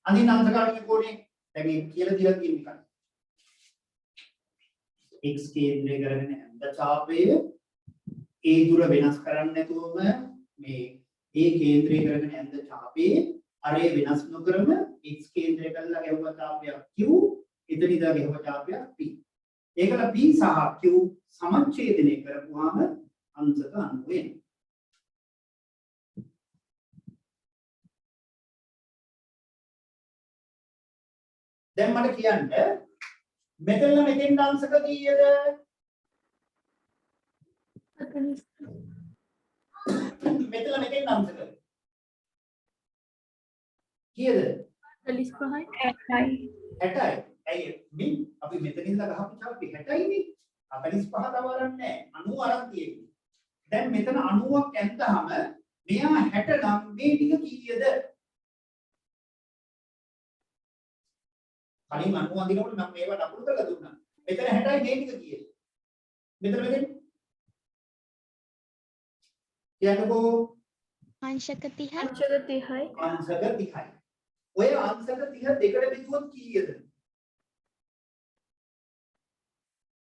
අදින්න අංශක 90 කෝණේ දැන් මේ කියලා දීලා තියෙන එක. x කේන්ද්‍රය කරගෙන ඇඳ ඡාපය ඒ දුර වෙනස් කරන්නේ නැතුවම මේ ඒ කේන්ද්‍රය කරගෙන ඇඳ ඡාපයේ අරේ වෙනස් නොකරම x කේන්ද්‍රය කරලා ගෙවුව ඡාපයක් q එතන ඉඳලා ගෙවුව ඡාපයක් p. ඒකල p සහ q සමච්ඡේදනය කරපුවාම අංශක 90 වෙනවා. දැන් මට කියන්න මෙතන මෙතෙන් අංශක කීයද? මෙතන මෙතෙන් අංශක කීයද? 45යි 60යි. ඇයි මේ අපි මෙතන ඉඳලා ගහපු ඡාපේ 60යි නේ. 45 තව අරන් නැහැ. 90 අරන් තියෙන්නේ. දැන් මෙතන 90ක් ඇද්දාම මෙයා 60 නම් මේ ටික කීයද? කලින් 90 අඳිනකොට මම මේවා නපුරු කරලා දුන්නා. මෙතන 60යි මේ ටික කීයද? මෙතන කියන්නකෝ අංශක 30යි. අංශක 30යි අංශක 30යි. ඔය අංශක 30 දෙකට බෙදුවොත් කීයද?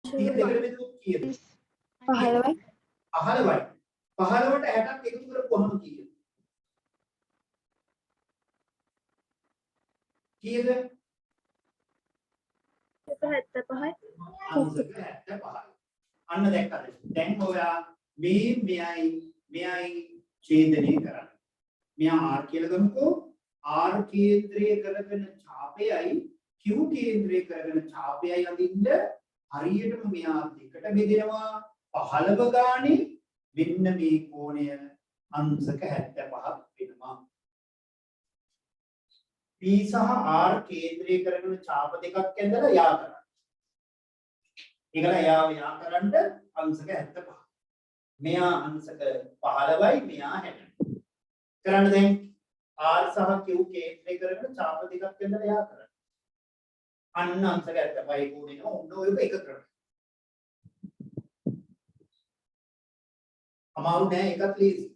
30 දෙකට බෙදුවොත් කීයද? 15යි 15යි. 15ට 60ක් එකතු කරපුවම කීයද? කීයද? 75යි අංශක 75යි. අන්න දැක්කද? දැන් ඔයා මෙයයි ඡේදනය කරන්නේ. මෙයා r කියලා ගමුකෝ. r කේන්ද්‍රය කරගෙන ඡාපයයි q කේන්ද්‍රය කරගෙන ඡාපයයි අඳින්න හරියටම මෙයා දෙකට බෙදෙනවා 15 ගානේ මෙන්න මේ කෝණය අංශක 75ක් වෙනවා. p සහ r කේන්ද්‍රය කරගෙන ඡාප දෙකක් ඇඳලා යා කරන්න. ඒකල යා කරන්න අංශක 75. මෙයා අංශක 15යි මෙයා 60යි. කරන්න දැන් r සහ q කේන්ද්‍රය කරගෙන ඡාප දෙකක් ඇඳලා යා කරන්න. අන්න අංශක 75 කෝණේ ඔන්න ඔය එක ක්‍රමයක්. අමාරු නෑ එකත් ලීසි.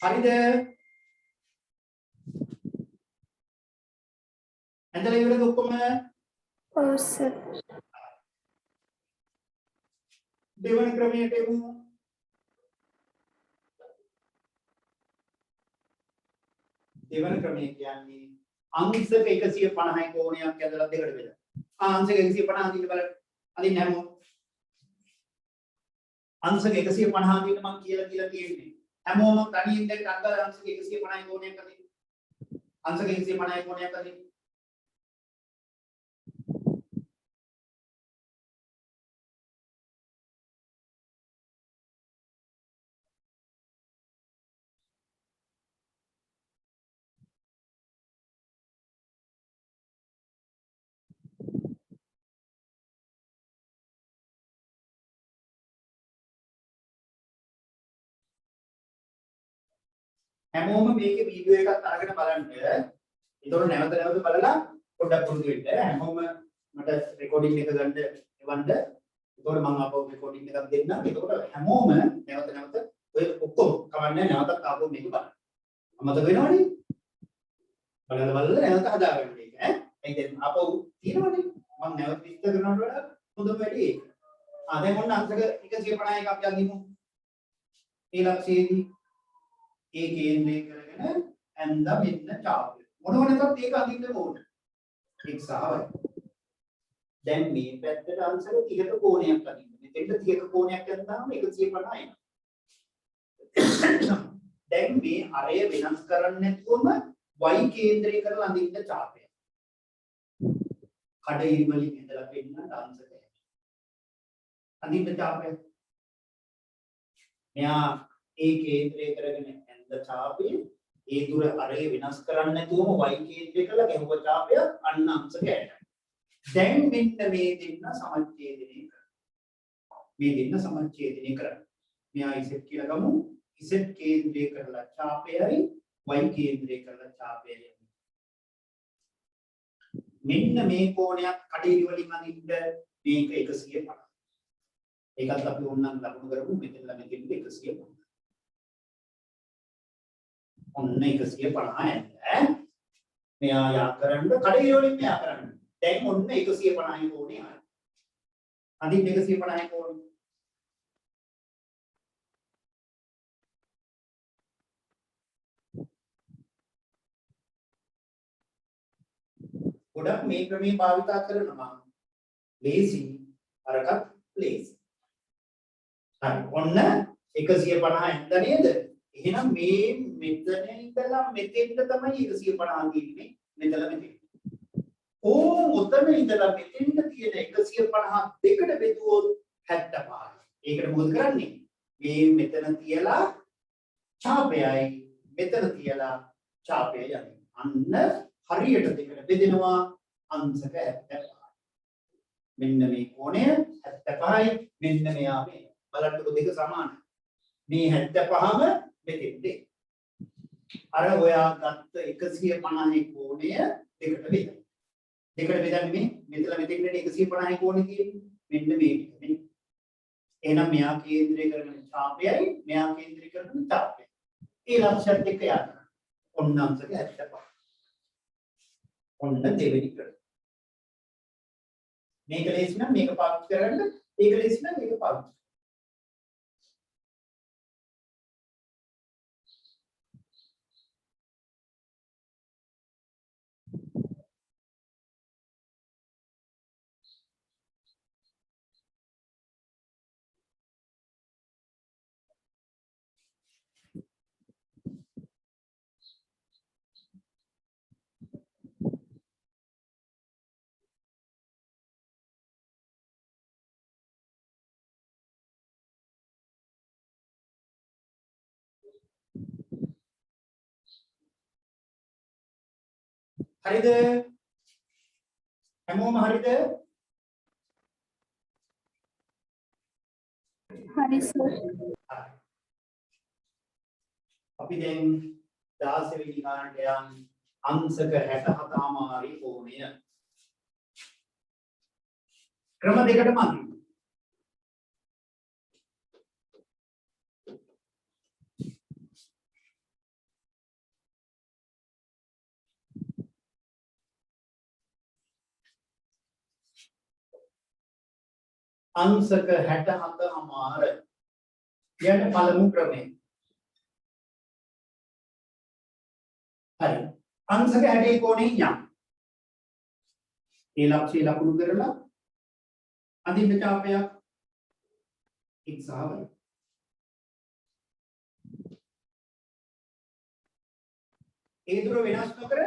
හරිද? ඇඳලා ඉවරද ඔක්කොම? ඔව් සර් දෙවන ක්‍රමයට එමු. දෙවන ක්‍රමය කියන්නේ අංශක 150යි කෝණයක් ඇඳලා දෙකට බෙදලා. අංශක 150 අඳින්න බලන්න. අඳින්න හැමෝම. අංශක 150 අඳින්න මම කියලා තියෙන්නේ. හැමෝම තනියෙන් දැන් අංගල අංශක 150යි කෝණයක් අඳින්න. අංශක 150යි කෝණයක් අඳින්න. හැමෝම මේකේ වීඩියෝ එකක් අරගෙන බලන්න. ඒතකොට නැවත බලලා පොඩ්ඩක් පුරුදු වෙන්න. හැමෝම මට රෙකෝඩින් එක ගන්න එවන්න. ඒතකොට මම ආපහු රෙකෝඩින් එකක් දෙන්නම්. ඒතකොට හැමෝම නැවත ඔය ඔක්කොම කවන්නේ නැවතත් ආපහු මේක බලන්න. අමතක වෙනවනේ. බලලා නැවත හදාගන්න මේක ඈ. ඒ දැන් ආපහු තියෙනවනේ. මම නැවත විස්තර කරනවට වඩා හොඳම වැඩි ඒක. දැන් ඔන්න අංශක 151ක් අපි අඳිමු. ඒ ලක්ෂයේදී ඒ කේන්ද්‍රය කරගෙන ඇඳ මෙන්න ඡාපය. මොනව නැතත් ඒක අඳින්න ඕන. x සහ y. දැන් මේ පැත්තට අංශක 30ක කෝණයක් අඳින්න. මෙතෙන්ට 30ක කෝණයක් ඇඳාම 150 එනවා. දැන් මේ අරය වෙනස් කරන්නේ නැතුවම y කේන්ද්‍රය කරලා අඳින්න ඡාපය. කඩිරි වලින් ඇඳලා පෙන්නන අංශකය. අඳින්න ඡාපය. මෙයා ඒ කේන්ද්‍රය කරගෙන ඡාපය ඒ දුර අරේ වෙනස් කරන්නේ නැතුවම y කේන්ද්‍රය කරලා ගෙවුව ඡාපය අන්න අංශක 60යි. දැන් මෙන්න මේ දෙන්න සමච්ඡේදනය කරනවා. මේ දෙන්න සමච්ඡේදනය කරනවා. මෙයා z කියලා ගමු. z කේන්ද්‍රය කරලා ඡාපයයි y කේන්ද්‍රය කරලා ඡාපයයි. මෙන්න මේ කෝණයක් කඩේලි වලින් අඳින්න මේක 150. ඒකත් අපි ඕනනම් ලකුණු කරමු මෙතනලා මෙතෙන්ට 150. ඔන්න 150 ඇන්න. මෙයා යා කරන්න කඩේලි වලින් මෙයා කරන්න. දැන් ඔන්න 150 කෝණේ ආයි. අඳින්න 150 කෝණේ. ගොඩක් මේ ක්‍රමයේ භාවිතා කරනවා. ලේසි අරකට ලේසි. හරි ඔන්න 150 ඇඳ නේද? එහෙනම් මේ මෙතන ඉඳලා මෙතෙන්ට තමයි 150 ගින්නේ. මෙතන මෙතෙන්. ඔතන ඉඳලා මෙතෙන්ට තියෙන 150 දෙකට බෙදුවොත් 75යි. ඒකට මොකද කරන්නේ? මේ මෙතන තියලා ඡාපයයි මෙතන තියලා ඡාපයයි යන්නේ. අන්න හරියට දෙකට බෙදෙනවා අංශක 75. මෙන්න මේ කෝණය 75යි මෙන්න මෙයා මේ බලන්නකො දෙක සමානයි. මේ 75ම මෙතෙන්ද. අර ඔයා ගත්ත 150 කෝණය දෙකට බෙදන්න. දෙකට බෙදන්නේ මේ මෙතන මෙතෙන්ට 150 කෝණය තියෙන්නේ. මෙන්න මේ ටික. එහෙනම් මෙයා කේන්ද්‍රය කරගෙන ඡාපයයි මෙයා කේන්ද්‍රය කරගෙන ඡාපයයි. ඒ ලක්ෂයත් එක්ක යන්න. ඔන්න අංශක 75. ඔන්න දෙවෙනි ක්‍රම. මේක ලේසි නම් මේක පාවිච්චි කරන්න. ඒක ලේසි නම් මේක පාවිච්චි. හරිද? හැමෝම හරිද? හරි සර්. අපි දැන් 16 වෙනි කාණ්ඩ යන් අංශක 67මාරි කෝණය. ක්‍රම දෙකටම අඳින්න. අංශක 67මාර කියන්නේ පළමු ක්‍රමය. හරි. අංශක 60 කෝණේ යම්. ඒ ලක්ෂය ලකුණු කරලා අඳින්න ඡාපයක් x ආවයි. ඒ දුර වෙනස් නොකර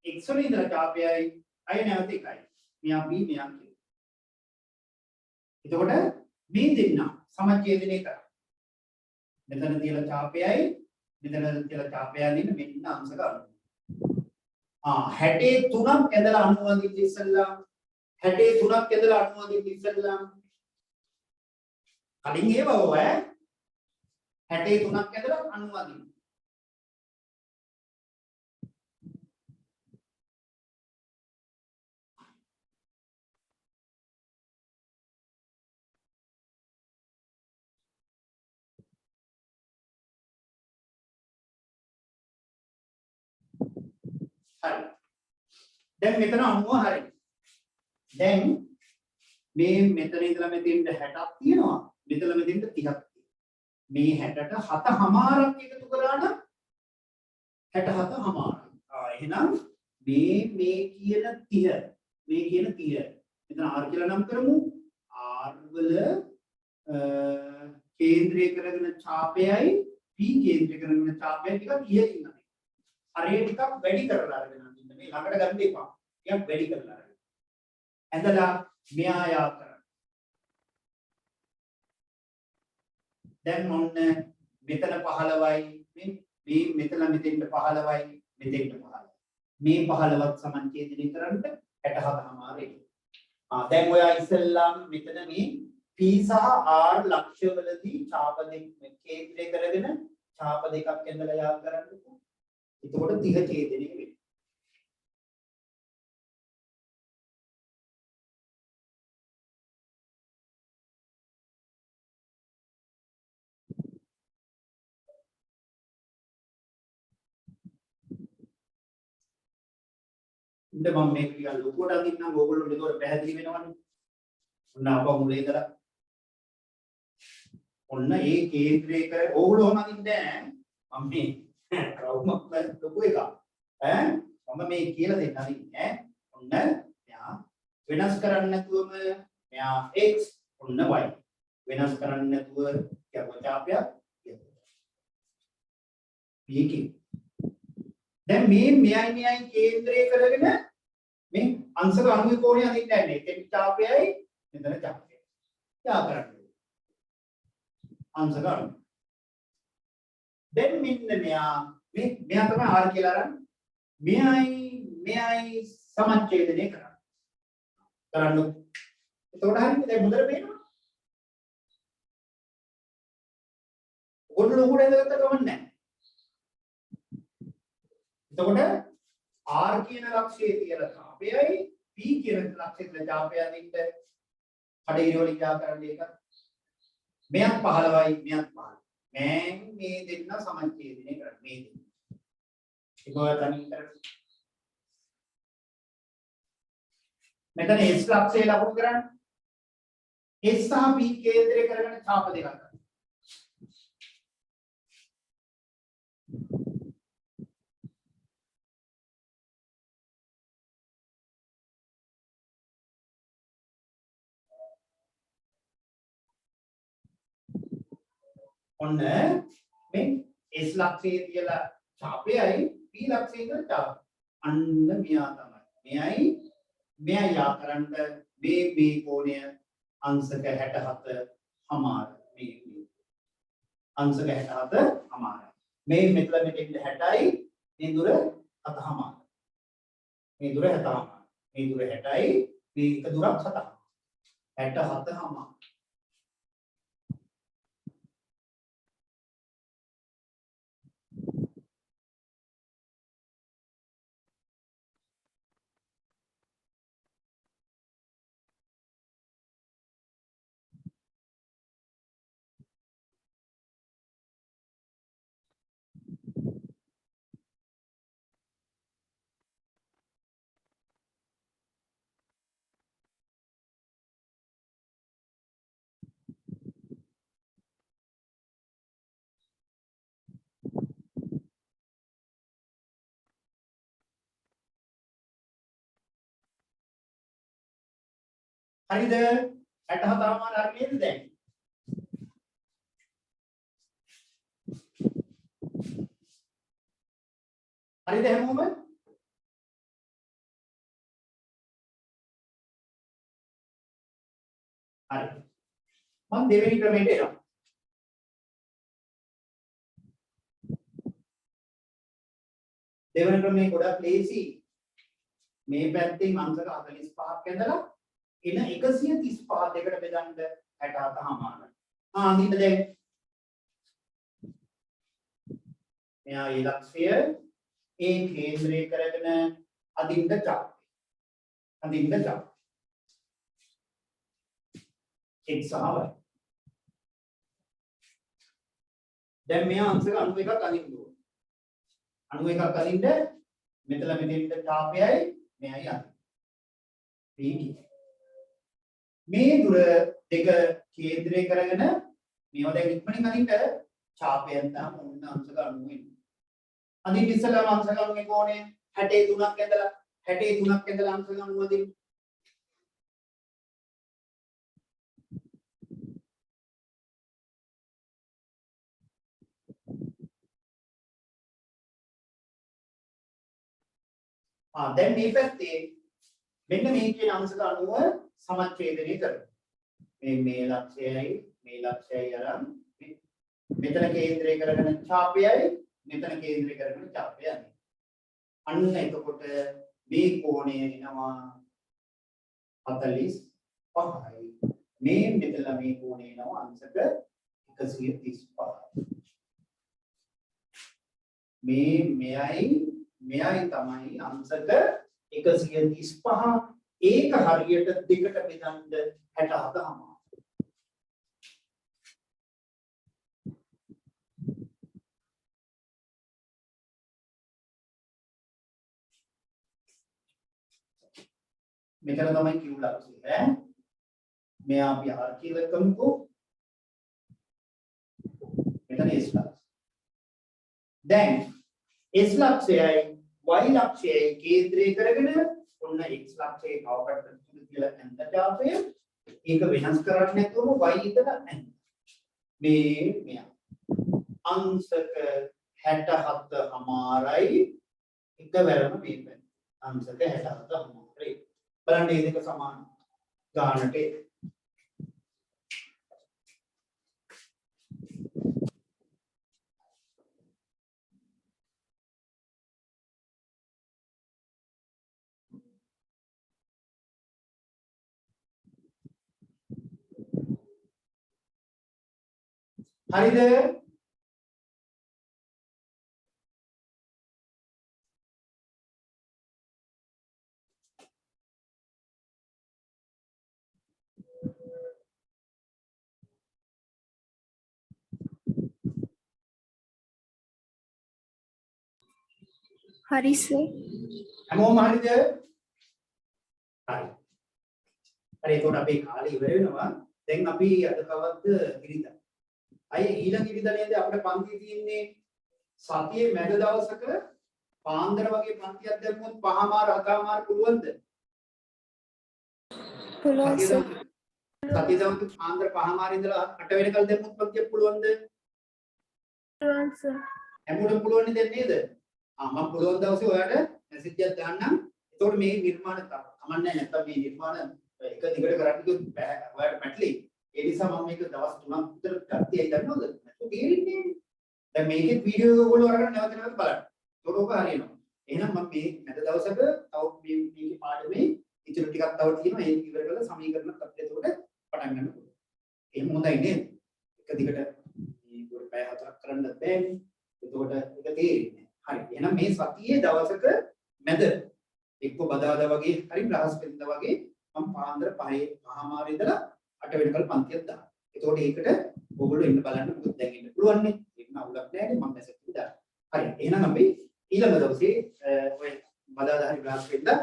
x වල ඉඳලා ඡාපයයි අය නැවත එකයි. මෙයා b මෙයා q. එතකොට මේ දෙන්න සමච්ඡේදනය කරා. මෙතන තියලා ඡාපයයි මෙතන තියලා ඡාපයයි දෙන්න මෙන්න අංශක 63ක් ඇදලා 90 අඳින්න ඉස්සෙල්ලා 63ක් ඇදලා 90 අඳින්න ඉස්සෙල්ලා කලින් ඒව ඔය 63ක් ඇදලා 90 අඳින්න. හරි. දැන් මෙතන 90 හරි. දැන් මේ මෙතන ඉඳලා මෙතෙන්ට 60ක් තියෙනවා. මෙතන මෙතෙන්ට 30ක් තියෙනවා. මේ 60ට 7මාරක් එකතු කරා නම් 67මාරක්. එහෙනම් මේ කියන 30 මේ කියන 30 මෙතන r කියලා නම් කරමු. r වල කේන්ද්‍රය කරගෙන ඡාපයයි p කේන්ද්‍රය කරගෙන ඡාපයයි ටිකක් ඉහළින් යනවා. හරිය ටිකක් වැඩි කරලා අරගෙන ඉන්න මේ ළඟට ගන්න එපා. ටිකක් වැඩි කරලා අරගෙන. ඇඳලා මෙයා යා කරන්න. දැන් ඔන්න මෙතන 15යි මේ මෙතන මෙතෙන්ට 15යි මෙතෙන්ට 15යි. මේ 15ත් සමන්ඡේදනය කරන්න 67මාරේ. දැන් ඔයා ඉස්සෙල්ලාම මෙතන මේ p සහ r ලක්ෂවලදී ඡාප දෙක කේන්ද්‍රය කරගෙන ඡාප දෙකක් ඇඳලා යා කරන්නකෝ. එතකොට 30 ඡේදනය වෙනවා. ඉන්න මම මේක ටිකක් ලොකුවට අදින්නම් ඕගොල්ලෝ මේකට පැහැදිලි වෙනවනේ. ඔන්න අපව මුලේ ඉඳලා ඔන්න ඒ කේන්ද්‍රය කර ඕගොල්ලෝ ඔහම අදින්නේ නැහැ. මම මේ රවුමක් ලොකු එකක්. ඈ මම මේ කියලා දෙන්න අදින්නේ. ඔන්න මෙයා වෙනස් කරන්න නැතුවම මෙයා x ඔන්න y වෙනස් කරන්න නැතුව කියව ඡාපයක් මේකේ දැන් මේ මෙයයි කේන්ද්‍රය කරගෙන මේ අංශක අණුවේ කෝණය අදින්න යන්නේ. එතෙන් ඡාපයයි මෙතන ඡාපයයි. යා කරන්නේ. අංශක අණුව. දැන් මෙන්න මෙයා තමයි R කියලා අරන් මෙයයි සමච්ඡේදනය කරන්නේ. කරන්න. එතකොට හරියට දැන් හොඳට පේනවා. ඔන්න ලොකුට හදගත්ත ගමන් නැහැ. එතකොට R කියන ලක්ෂයේ තියෙන ඡාපයයි P කියන ලක්ෂයේ තියෙන ඡාපය අදින්න කඩේරි වලින් යා කරන්නේ එක. මෙයක් 15යි මෙයක් 15. මෑන් මේ දෙන්න සමච්ඡේදනය කරන්නේ මේ දෙන්න. ඒක තනින් කරන්නේ. මෙතන S ලක්ෂය ලකුණු කරන්න. S සහ P කේන්ද්‍රය කරගෙන ඡාප දෙකක් ගන්න. ඔන්න මේ S ලක්ෂයේ තියලා ඡාපයයි P ලක්ෂයේ තියෙන ඡාපය. අන්න මෙයා තමයි. මෙයයි යා කරන්න මේ කෝණය අංශක 67 හමාර. මේ අංශක 67 හමාර. මේ මෙතන මෙතෙන් 60යි මේ දුර 7 හමාර. මේ දුර 7 හමාර. මේ දුර 60යි මේ එක දුරක් 7 හමාර. 67 හමාර. හරිද 67 මාන හරි නේද දැන් හරිද හැමෝම හරි මම දෙවෙනි ක්‍රමයට එනවා දෙවෙනි ක්‍රමයේ ගොඩක් ලේසි මේ පැත්තෙන් අංශක 45ක් ඇඳලා එන 135 දෙකට බෙදන්න 67 හමාර. අඳින්න දැන්. මෙයා ඉලක්ෂය ඒ කේන්ද්‍රය කරගෙන අඳින්න ඡාප. අඳින්න ඡාප. x සහ y. දැන් මෙයා අංශක 91ක් අඳින්න ඕන. 91ක් අඳින්න මෙතෙන්ට ඡාපයයි මෙයයි අඳින්න. මේ දුර දෙක කේන්ද්‍රය කරගෙන මේවා දැන් ඉක්මනින් අදින්න ඡාපයෙන් තමයි ඔන්න අංශක 90 එන්නේ. අදින්න ඉස්සෙල්ලාම අංශක 90 කෝණය 63ක් ඇඳලා 63ක් ඇඳලා අංශක 90 අදින්න. දැන් මේ පැත්තේ මෙන්න මේ කියන අංශක 90 සමච්ඡේදනය කරනවා. මේ ලක්ෂයයි අරන් මෙතන කේන්ද්‍රය කරගෙන ඡාපයයි මෙතන කේන්ද්‍රය කරගෙන ඡාපයයි. අන්න එතකොට මේ කෝණය එනවා 45යි. මේ මෙතන මේ කෝණය එනවා අංශක 135යි. මෙයයි තමයි අංශක 135 ඒක හරියට දෙකට බෙදන්න 67 හමාර. මෙතන තමයි Q ලක්ෂය ඈ මෙයා අපි R කියලා ගමුකෝ මෙතන S ලක්ෂය දැන් S ලක්ෂයයි y ලක්ෂයයි කේන්ද්‍රය කරගෙන ඔන්න x ලක්ෂයේ කවකට කියලා ඇඳ ඡාපය ඒක වෙනස් කරන්නේ නැතුවම y ඉදලා ඇඳ මේ මෙයා අංශක 67 හමාරයි එකවරම මේ පැත්ත අංශක 67 හමාරයි බලන්න මේ දෙක සමාන ගානට හරිද හරි සර්. හැමෝම හරිද හරි හරි එතකොට අපේ කාලේ ඉවර වෙනවා දැන් අපි අද කවද්ද ඉරිදා අය ඊළඟ ඉරිදා නේද අපේ පන්තියේ තියෙන්නේ සතියේ මැද දවසක පාන්දර වගේ පන්තියක් දැම්මොත් පහමාර හතමාර පුළුවන්ද පුළුවන් සර්. සතිය දවස් පාන්දර පහමාර ඉඳලා 8 වෙනකල් දැම්මොත් පන්තියක් පුළුවන්ද පුළුවන් සර්. හැමෝටම පුළුවන් නේද මම පුළුවන් දවසේ ඔයාලට මැසේජ් එකක් දාන්නම් එතකොට මේ නිර්මාණ කමන්නේ නැත්තම් මේ නිර්මාණ එක දිගට කරන්න කිව්වොත් ඔයාලට පැටලෙයි ඒ නිසා මම මේක දවස් 3ක් විතර ගත්තයි දන්නවද නැත්නම් තේරෙන්නේ දැන් මේකේ වීඩියෝ එක ඔයගොල්ලෝ අරගෙන නැවත නැවත බලන්න එතකොට ඔක හරියනවා එහෙනම් මම මේ මැද දවසක තව මේකේ පාඩමේ ඉතුරු ටිකක් තව තියෙනවා ඒක ඉවර කරලා සමීකරණ තත්ත්වය එතකොට පටන් ගන්න පුළුවන් එහෙම හොඳයි නේද එක දිගට මේ පොඩි පැය 4ක් කරන්න බෑනේ එතකොට ඒක තේරෙන්නේ හරි එහෙනම් මේ සතියේ දවසක මැද එක්ක බදාදා වගේ හරි බ්‍රහස්පතින්දා වගේ මම පාන්දර 5:00 ඉඳලා 8 වෙනකල් පන්තියක් දානවා. එතකොට ඒකට ඔයගොල්ලෝ එන්න බලන්න මොකද දැන් එන්න පුළුවන් නේ. ඒක නවුලක් නෑනේ මම මැසේජ් එක දානවා. හරි එහෙනම් අපි ඊළඟ දවසේ ඔය බදාදා හරි බ්‍රහස්පතින්දා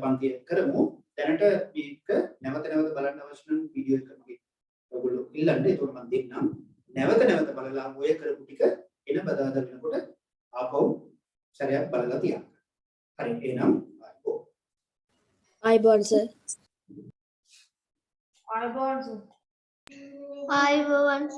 පන්තිය කරමු. දැනට මේක නැවත නැවත බලන්න අවශ්‍ය නම් වීඩියෝ එක මගේ ඔයගොල්ලෝ ඉල්ලන්න. ඒකට මම දෙන්නම්. නැවත නැවත බලලා ඔය කරපු ටික එන බදාදා වෙනකොට ආපහු සැරයක් බලලා තියන්න. හරි එහෙනම් ආයිබෝන් සර්. I want